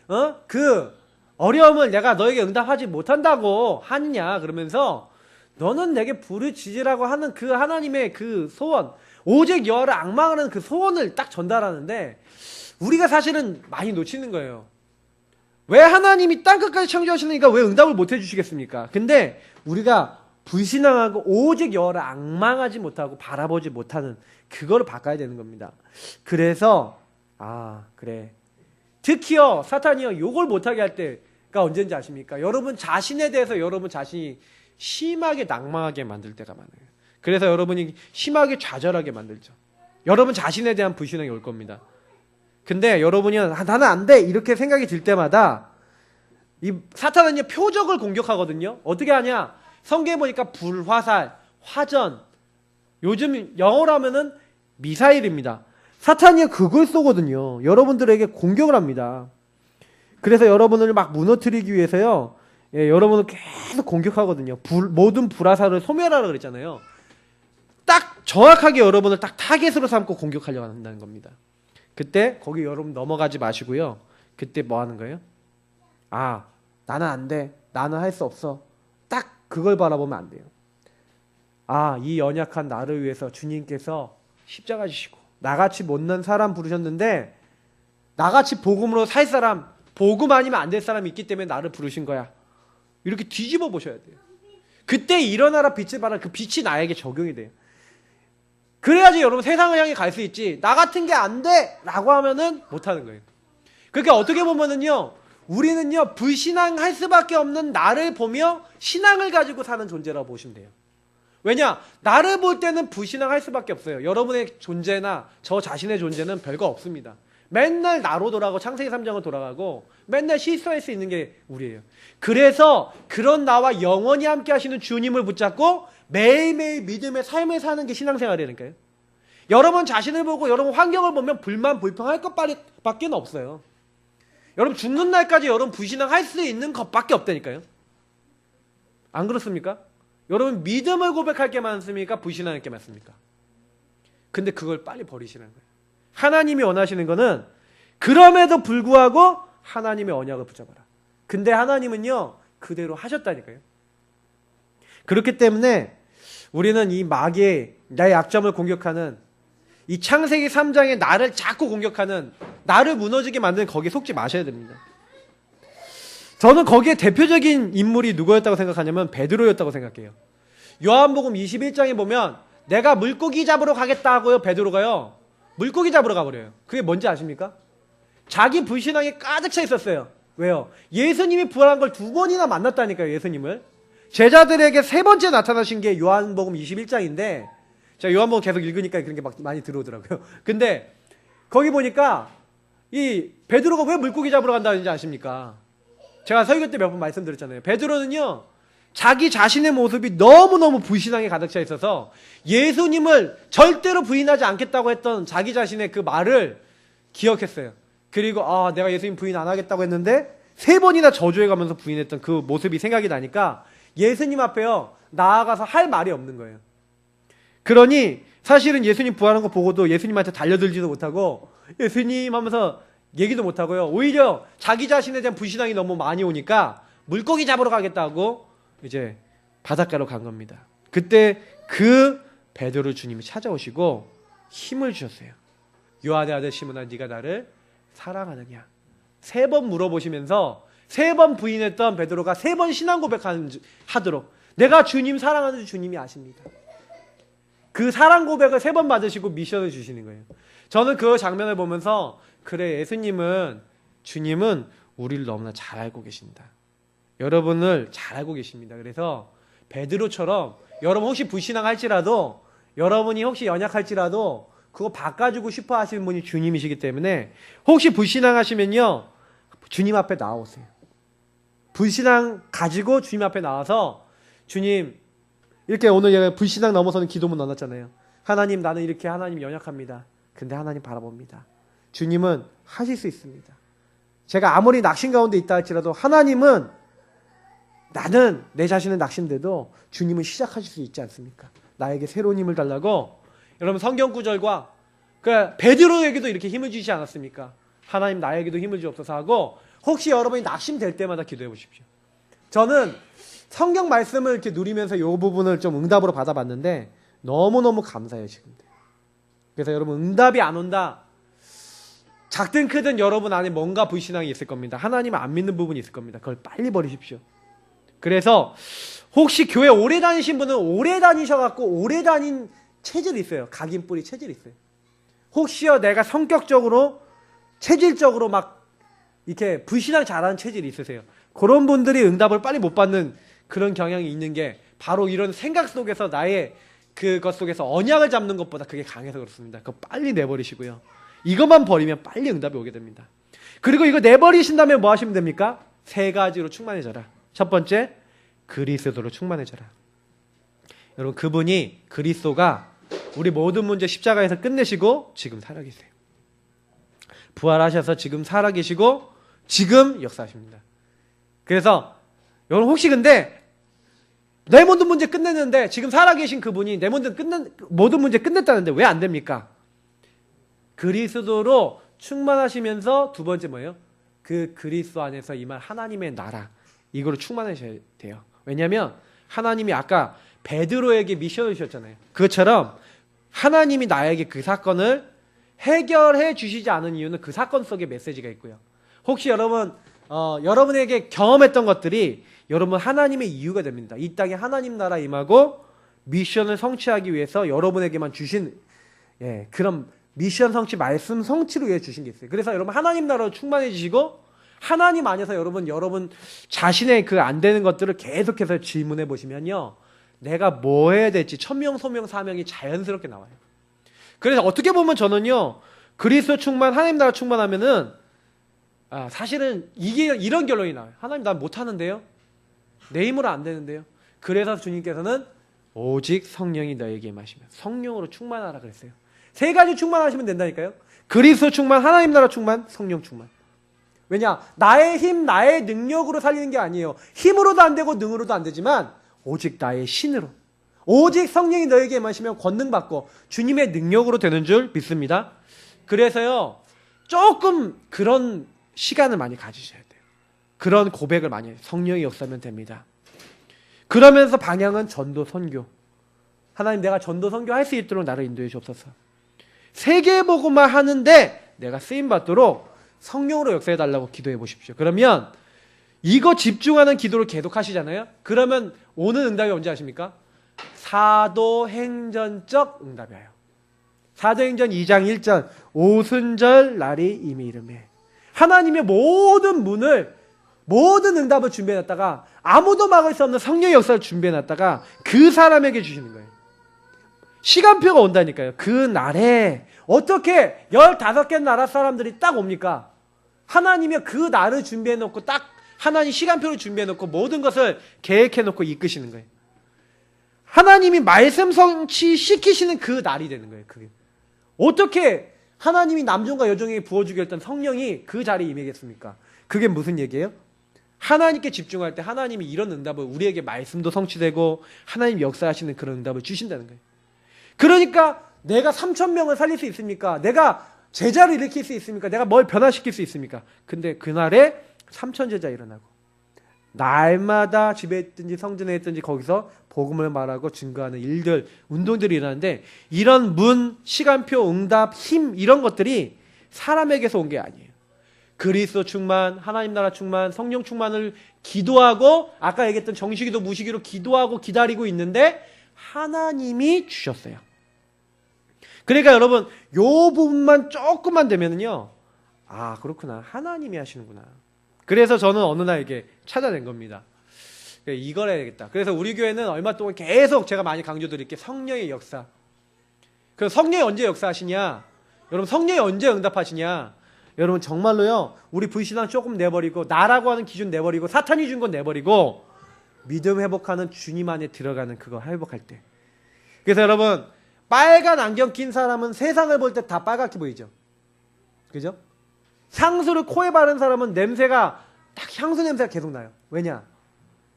그 어려움을 내가 너에게 응답하지 못한다고 하느냐 그러면서, 너는 내게 부르짖으라고 하는 그 하나님의 그 소원, 오직 여호와를 앙망하는 그 소원을 딱 전달하는데, 우리가 사실은 많이 놓치는 거예요. 왜 하나님이 땅끝까지 창조하시니까 왜 응답을 못 해주시겠습니까? 근데 우리가 불신앙하고 오직 여호와를 앙망하지 못하고 바라보지 못하는 그거를 바꿔야 되는 겁니다. 그래서 그래, 특히요, 사탄이요, 요걸 못하게 할 때가 언제인지 아십니까? 여러분 자신에 대해서 여러분 자신이 심하게 낭망하게 만들 때가 많아요. 그래서 여러분이 심하게 좌절하게 만들죠. 여러분 자신에 대한 불신앙이 올 겁니다. 근데 여러분이 나는 안 돼, 이렇게 생각이 들 때마다 이 사탄은요, 표적을 공격하거든요. 어떻게 하냐? 성경에 보니까 불, 화살, 화전, 요즘 영어로 하면은 미사일입니다. 사탄이 그걸 쏘거든요. 여러분들에게 공격을 합니다. 그래서 여러분을 막 무너뜨리기 위해서요, 여러분을 계속 공격하거든요. 모든 불화살을 소멸하라 그랬잖아요. 딱 정확하게 여러분을 딱 타겟으로 삼고 공격하려고 한다는 겁니다. 그때 거기 여러분 넘어가지 마시고요. 그때 뭐 하는 거예요? 나는 안 돼, 나는 할 수 없어, 딱 그걸 바라보면 안 돼요. 이 연약한 나를 위해서 주님께서 십자가 지시고 나같이 못난 사람 부르셨는데, 나같이 복음으로 살 사람, 복음 아니면 안 될 사람이 있기 때문에 나를 부르신 거야. 이렇게 뒤집어 보셔야 돼요. 그때 일어나라 빛을 발하라. 그 빛이 나에게 적용이 돼요. 그래야지 여러분 세상을 향해 갈 수 있지. 나 같은 게 안 돼! 라고 하면은 못하는 거예요. 그러니까 어떻게 보면은요, 우리는요, 불신앙할 수밖에 없는 나를 보며 신앙을 가지고 사는 존재라고 보시면 돼요. 왜냐? 나를 볼 때는 불신앙할 수밖에 없어요. 여러분의 존재나 저 자신의 존재는 별거 없습니다. 맨날 나로 돌아가고 창세기 3장으로 돌아가고 맨날 실수할 수 있는 게 우리예요. 그래서 그런 나와 영원히 함께 하시는 주님을 붙잡고 매일매일 믿음의 삶을 사는 게 신앙생활이라니까요. 여러분 자신을 보고 여러분 환경을 보면 불만 불평할 것밖에 없어요. 여러분 죽는 날까지 여러분 불신앙할 수 있는 것밖에 없다니까요. 안 그렇습니까? 여러분 믿음을 고백할 게 많습니까? 불신앙할 게 많습니까? 근데 그걸 빨리 버리시는 거예요. 하나님이 원하시는 거는 그럼에도 불구하고 하나님의 언약을 붙잡아라. 근데 하나님은요 그대로 하셨다니까요. 그렇기 때문에 우리는 이 마귀의 나의 약점을 공격하는 이 창세기 3장의 나를 자꾸 공격하는 나를 무너지게 만드는 거기에 속지 마셔야 됩니다. 저는 거기에 대표적인 인물이 누구였다고 생각하냐면 베드로였다고 생각해요. 요한복음 21장에 보면 내가 물고기 잡으러 가겠다고요. 베드로가요. 물고기 잡으러 가버려요. 그게 뭔지 아십니까? 자기 불신앙에 가득 차 있었어요. 왜요? 예수님이 부활한 걸 2번이나 만났다니까요. 예수님을. 제자들에게 3번째 나타나신 게 요한복음 21장인데 제가 요한복음 계속 읽으니까 그런 게 막 많이 들어오더라고요. 근데 거기 보니까 이 베드로가 왜 물고기 잡으러 간다는지 아십니까? 제가 설교 때 몇 번 말씀드렸잖아요. 베드로는요 자기 자신의 모습이 너무너무 불신앙에 가득 차 있어서 예수님을 절대로 부인하지 않겠다고 했던 자기 자신의 그 말을 기억했어요. 그리고 내가 예수님 부인 안 하겠다고 했는데 3번이나 저주해가면서 부인했던 그 모습이 생각이 나니까 예수님 앞에요 나아가서 할 말이 없는 거예요. 그러니 사실은 예수님 부활한 거 보고도 예수님한테 달려들지도 못하고 예수님 하면서 얘기도 못하고요. 오히려 자기 자신에 대한 불신앙이 너무 많이 오니까 물고기 잡으러 가겠다고 이제 바닷가로 간 겁니다. 그때 그 베드로 주님이 찾아오시고 힘을 주셨어요. 요한의 아들 시몬아 네가 나를 사랑하느냐 3번 물어보시면서 3번 부인했던 베드로가 3번 신앙 고백하도록 내가 주님 사랑하는 줄 주님이 아십니다. 그 사랑 고백을 3번 받으시고 미션을 주시는 거예요. 저는 그 장면을 보면서 그래 주님은 우리를 너무나 잘 알고 계신다. 여러분을 잘 알고 계십니다. 그래서 베드로처럼 여러분 혹시 불신앙할지라도 여러분이 혹시 연약할지라도 그거 바꿔주고 싶어 하시는 분이 주님이시기 때문에 혹시 불신앙하시면요 주님 앞에 나오세요. 불신앙 가지고 주님 앞에 나와서 주님 이렇게 오늘 얘가 불신앙 넘어서는 기도문 넣어놨잖아요. 하나님 나는 이렇게 하나님 연약합니다. 근데 하나님 바라봅니다. 주님은 하실 수 있습니다. 제가 아무리 낙심 가운데 있다 할지라도 하나님은 나는 내 자신은 낙심돼도 주님은 시작하실 수 있지 않습니까? 나에게 새로운 힘을 달라고 여러분 성경 구절과 베드로에게도 이렇게 힘을 주시지 않았습니까? 하나님 나에게도 힘을 주옵소서 하고 혹시 여러분이 낙심될 때마다 기도해 보십시오. 저는 성경 말씀을 이렇게 누리면서 이 부분을 좀 응답으로 받아봤는데 너무너무 감사해요 지금. 그래서 여러분 응답이 안 온다. 작든 크든 여러분 안에 뭔가 불신앙이 있을 겁니다. 하나님을 안 믿는 부분이 있을 겁니다. 그걸 빨리 버리십시오. 그래서 혹시 교회 오래 다니신 분은 오래 다니셔갖고 오래 다닌 체질이 있어요. 각인 뿌리 체질이 있어요. 혹시요 내가 성격적으로 체질적으로 막 이렇게 불신앙 잘하는 체질이 있으세요. 그런 분들이 응답을 빨리 못 받는 그런 경향이 있는 게 바로 이런 생각 속에서 나의 그것 속에서 언약을 잡는 것보다 그게 강해서 그렇습니다. 그거 빨리 내버리시고요. 이것만 버리면 빨리 응답이 오게 됩니다. 그리고 이거 내버리신 다음에 뭐 하시면 됩니까? 3가지로 충만해져라. 첫 번째, 그리스도로 충만해져라. 여러분 그분이 그리스도가 우리 모든 문제 십자가에서 끝내시고 지금 살아계세요. 부활하셔서 지금 살아계시고 지금 역사하십니다. 그래서 여러분 혹시 근데 내 모든 문제 끝냈는데 지금 살아계신 그분이 내 모든 문제 끝냈다는데 왜 안 됩니까? 그리스도로 충만하시면서 두 번째 뭐예요? 그 그리스도 안에서 임할 하나님의 나라 이거로 충만하셔야 돼요. 왜냐하면 하나님이 아까 베드로에게 미션을 주셨잖아요. 그것처럼 하나님이 나에게 그 사건을 해결해 주시지 않은 이유는 그 사건 속에 메시지가 있고요. 혹시 여러분 여러분에게 경험했던 것들이 여러분 하나님의 이유가 됩니다. 이 땅에 하나님 나라 임하고 미션을 성취하기 위해서 여러분에게만 주신 그런 미션 성취, 말씀 성취를 위해 주신 게 있어요. 그래서 여러분 하나님 나라로 충만해지시고 하나님 안에서 여러분 자신의 그 안 되는 것들을 계속해서 질문해 보시면요, 내가 뭐 해야 될지 천명, 소명, 사명이 자연스럽게 나와요. 그래서 어떻게 보면 저는요, 그리스도 충만, 하나님 나라 충만하면은 사실은 이게 이런 결론이 나와요. 하나님 난 못하는데요, 내 힘으로 안 되는데요. 그래서 주님께서는 오직 성령이 너에게 임하시면 성령으로 충만하라 그랬어요. 세 가지 충만하시면 된다니까요. 그리스도 충만, 하나님 나라 충만, 성령 충만. 왜냐? 나의 힘, 나의 능력으로 살리는 게 아니에요. 힘으로도 안 되고 능으로도 안 되지만 오직 나의 신으로, 오직 성령이 너에게 임하시면 권능받고 주님의 능력으로 되는 줄 믿습니다. 그래서요, 조금 그런 시간을 많이 가지셔야 돼요. 그런 고백을 많이 해요. 성령이 역사하면 됩니다. 그러면서 방향은 전도 선교. 하나님, 내가 전도 선교 할 수 있도록 나를 인도해 주옵소서. 세계복음화 하는데 내가 쓰임받도록 성령으로 역사해 달라고 기도해 보십시오. 그러면 이거 집중하는 기도를 계속 하시잖아요. 그러면 오는 응답이 언제 아십니까? 사도행전적 응답이 와요. 사도행전 2장 1절 오순절 날이 이미 이르매. 하나님의 모든 문을, 모든 응답을 준비해놨다가 아무도 막을 수 없는 성령의 역사를 준비해놨다가 그 사람에게 주시는 거예요. 시간표가 온다니까요. 그 날에 어떻게 15개 나라 사람들이 딱 옵니까? 하나님이 그 날을 준비해놓고 딱 하나님 시간표를 준비해놓고 모든 것을 계획해놓고 이끄시는 거예요. 하나님이 말씀 성취시키시는 그 날이 되는 거예요. 그게 어떻게 하나님이 남종과 여종에게 부어주게 했던 성령이 그 자리에 임하겠습니까? 그게 무슨 얘기예요? 하나님께 집중할 때 하나님이 이런 응답을, 우리에게 말씀도 성취되고 하나님 역사하시는 그런 응답을 주신다는 거예요. 그러니까 내가 3,000명을 살릴 수 있습니까? 내가 제자를 일으킬 수 있습니까? 내가 뭘 변화시킬 수 있습니까? 근데 그날에 3,000제자 일어나고 날마다 집에 있든지 성전에 있든지 거기서 복음을 말하고 증거하는 일들, 운동들이 일어나는데, 이런 문, 시간표, 응답, 힘, 이런 것들이 사람에게서 온 게 아니에요. 그리스도 충만, 하나님 나라 충만, 성령 충만을 기도하고, 아까 얘기했던 정식기도 무식기로 기도하고 기다리고 있는데 하나님이 주셨어요. 그러니까 여러분, 요 부분만 조금만 되면은요, 아, 그렇구나, 하나님이 하시는구나. 그래서 저는 어느 날 이게 찾아낸 겁니다. 이걸 해야겠다. 그래서 우리 교회는 얼마 동안 계속 제가 많이 강조드릴게, 성령의 역사. 그래서 성령이 언제 역사하시냐? 여러분, 성령이 언제 응답하시냐? 여러분, 정말로요, 우리 불신앙 조금 내버리고, 나라고 하는 기준 내버리고, 사탄이 준 건 내버리고, 믿음 회복하는 주님 안에 들어가는 그거 회복할 때. 그래서 여러분, 빨간 안경 낀 사람은 세상을 볼 때 다 빨갛게 보이죠? 그죠? 향수를 코에 바른 사람은 냄새가, 딱 향수 냄새가 계속 나요. 왜냐?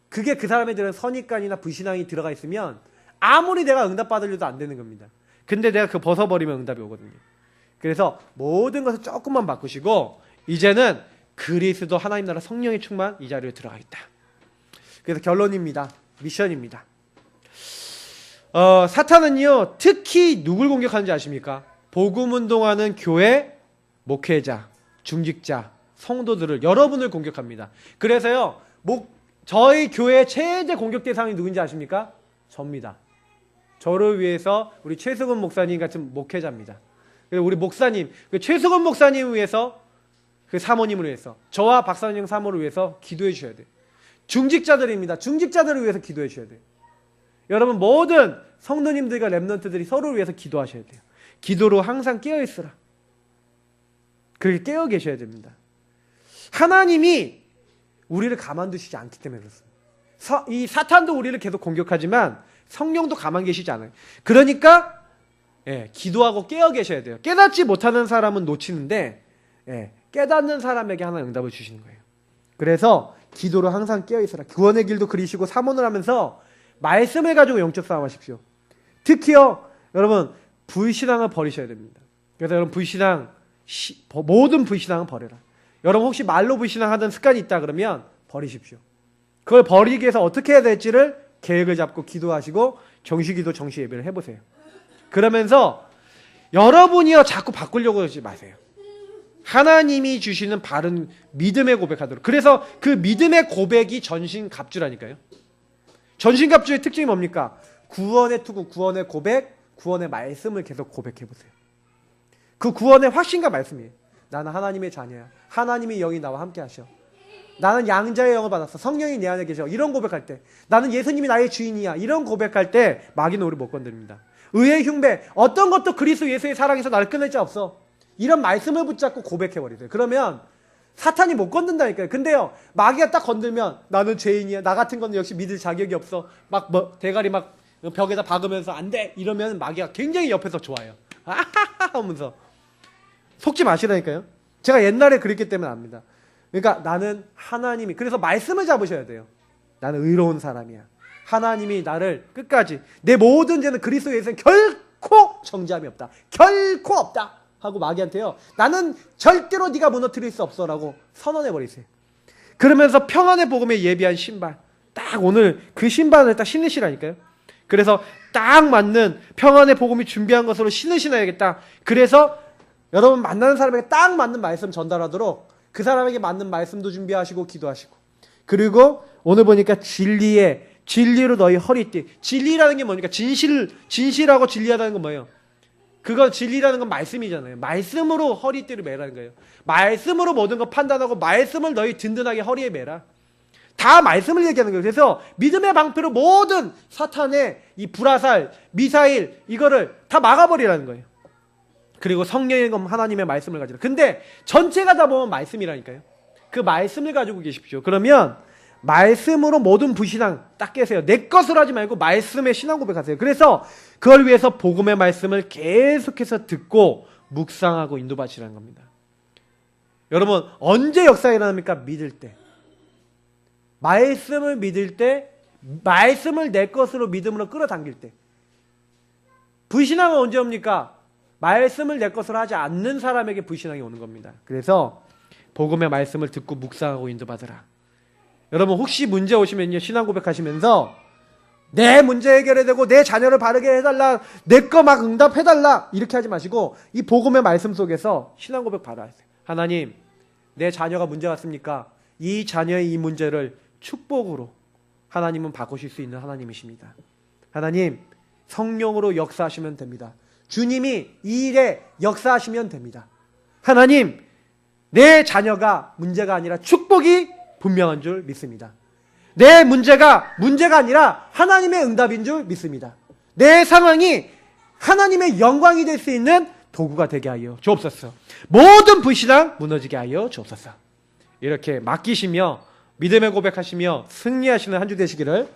그게 그 사람에 대한 선입관이나 불신앙이 들어가 있으면 아무리 내가 응답받으려도 안 되는 겁니다. 근데 내가 그거 벗어버리면 응답이 오거든요. 그래서 모든 것을 조금만 바꾸시고, 이제는 그리스도 하나님 나라 성령의 충만, 이 자리에 들어가겠다. 그래서 결론입니다. 미션입니다. 사탄은요, 특히 누굴 공격하는지 아십니까? 복음 운동하는 교회 목회자, 중직자, 성도들을, 여러분을 공격합니다. 그래서요, 저희 교회 최대 공격 대상이 누군지 아십니까? 접니다. 저를 위해서 우리 최수근 목사님 같은 목회자입니다. 그리고 우리 목사님, 최수근 목사님을 위해서, 그 사모님을 위해서, 저와 박사님 사모를 위해서 기도해 주셔야 돼요. 중직자들입니다. 중직자들을 위해서 기도해 주셔야 돼요. 여러분, 모든 성도님들과 렘넌트들이 서로를 위해서 기도하셔야 돼요. 기도로 항상 깨어있으라. 그렇게 깨어 계셔야 됩니다. 하나님이 우리를 가만두시지 않기 때문에 그렇습니다. 이 사탄도 우리를 계속 공격하지만 성령도 가만 계시지 않아요. 그러니까 기도하고 깨어 계셔야 돼요. 깨닫지 못하는 사람은 놓치는데 깨닫는 사람에게 하나님 응답을 주시는 거예요. 그래서 기도로 항상 깨어 있어라. 구원의 길도 그리시고 사모를 하면서 말씀을 가지고 영적 싸움하십시오. 특히요, 여러분, 불신앙을 버리셔야 됩니다. 그래서 여러분, 모든 불신앙은 버려라. 여러분, 혹시 말로 불신앙하던 습관이 있다 그러면 버리십시오. 그걸 버리기 위해서 어떻게 해야 될지를 계획을 잡고 기도하시고 정시기도 정시예배를 해보세요. 그러면서 여러분이요, 자꾸 바꾸려고 하지 마세요. 하나님이 주시는 바른 믿음의 고백하도록. 그래서 그 믿음의 고백이 전신갑주라니까요. 전신갑주의 특징이 뭡니까? 구원의 투구, 구원의 고백, 구원의 말씀을 계속 고백해보세요. 그 구원의 확신과 말씀이에요. 나는 하나님의 자녀야. 하나님의 영이 나와 함께 하셔. 나는 양자의 영을 받았어. 성령이 내 안에 계셔. 이런 고백할 때, 나는 예수님이 나의 주인이야. 이런 고백할 때 마귀는 우리 못 건드립니다. 의의 흉배, 어떤 것도 그리스도 예수의 사랑에서 나를 끊을 자 없어. 이런 말씀을 붙잡고 고백해버리세요. 그러면 사탄이 못 건든다니까요. 근데요, 마귀가 딱 건들면 나는 죄인이야. 나 같은 건 역시 믿을 자격이 없어. 막 대가리 막 벽에다 박으면서 안 돼. 이러면 마귀가 굉장히 옆에서 좋아요. 아하하 하면서. 속지 마시라니까요. 제가 옛날에 그랬기 때문에 압니다. 그러니까 나는 하나님이, 그래서 말씀을 잡으셔야 돼요. 나는 의로운 사람이야. 하나님이 나를 끝까지, 내 모든 죄는 그리스도 예수는 결코 정죄함이 없다. 결코 없다. 하고 마귀한테요, 나는 절대로 네가 무너뜨릴 수 없어 라고 선언해버리세요. 그러면서 평안의 복음에 예비한 신발, 딱 오늘 그 신발을 딱 신으시라니까요. 그래서 딱 맞는 평안의 복음이 준비한 것으로 신으시나야겠다. 그래서 여러분 만나는 사람에게 딱 맞는 말씀 전달하도록 그 사람에게 맞는 말씀도 준비하시고 기도하시고, 그리고 오늘 보니까 진리로 너희 허리띠. 진리라는 게 뭐니까? 진실하고 진리하다는 건 뭐예요? 그건 진리라는 건 말씀이잖아요. 말씀으로 허리띠를 매라는 거예요. 말씀으로 모든 거 판단하고 말씀을 너희 든든하게 허리에 매라. 다 말씀을 얘기하는 거예요. 그래서 믿음의 방패로 모든 사탄의 이 불화살, 미사일 이거를 다 막아버리라는 거예요. 그리고 성령의 검 하나님의 말씀을 가지라. 근데 전체가 다 보면 말씀이라니까요. 그 말씀을 가지고 계십시오. 그러면 말씀으로 모든 불신앙 딱 깨세요. 내 것으로 하지 말고 말씀의 신앙 고백하세요. 그래서 그걸 위해서 복음의 말씀을 계속해서 듣고 묵상하고 인도받으시라는 겁니다. 여러분 언제 역사가 일어납니까? 믿을 때. 말씀을 믿을 때, 말씀을 내 것으로 믿음으로 끌어당길 때. 불신앙은 언제 옵니까? 말씀을 내 것으로 하지 않는 사람에게 불신앙이 오는 겁니다. 그래서 복음의 말씀을 듣고 묵상하고 인도받으라. 여러분 혹시 문제 오시면요, 신앙 고백하시면서 내 문제 해결해야 되고 내 자녀를 바르게 해달라, 내 거 막 응답해달라 이렇게 하지 마시고 이 복음의 말씀 속에서 신앙 고백 바로 하세요. 하나님, 내 자녀가 문제 왔습니까? 이 자녀의 이 문제를 축복으로 하나님은 바꾸실 수 있는 하나님이십니다. 하나님, 성령으로 역사하시면 됩니다. 주님이 이 일에 역사하시면 됩니다. 하나님, 내 자녀가 문제가 아니라 축복이 분명한 줄 믿습니다. 내 문제가 아니라 하나님의 응답인 줄 믿습니다. 내 상황이 하나님의 영광이 될 수 있는 도구가 되게 하여 주옵소서. 모든 불신앙 무너지게 하여 주옵소서. 이렇게 맡기시며 믿음의 고백하시며 승리하시는 한 주 되시기를,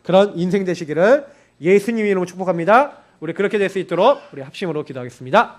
그런 인생 되시기를 예수님 이름으로 축복합니다. 우리 그렇게 될 수 있도록 우리 합심으로 기도하겠습니다.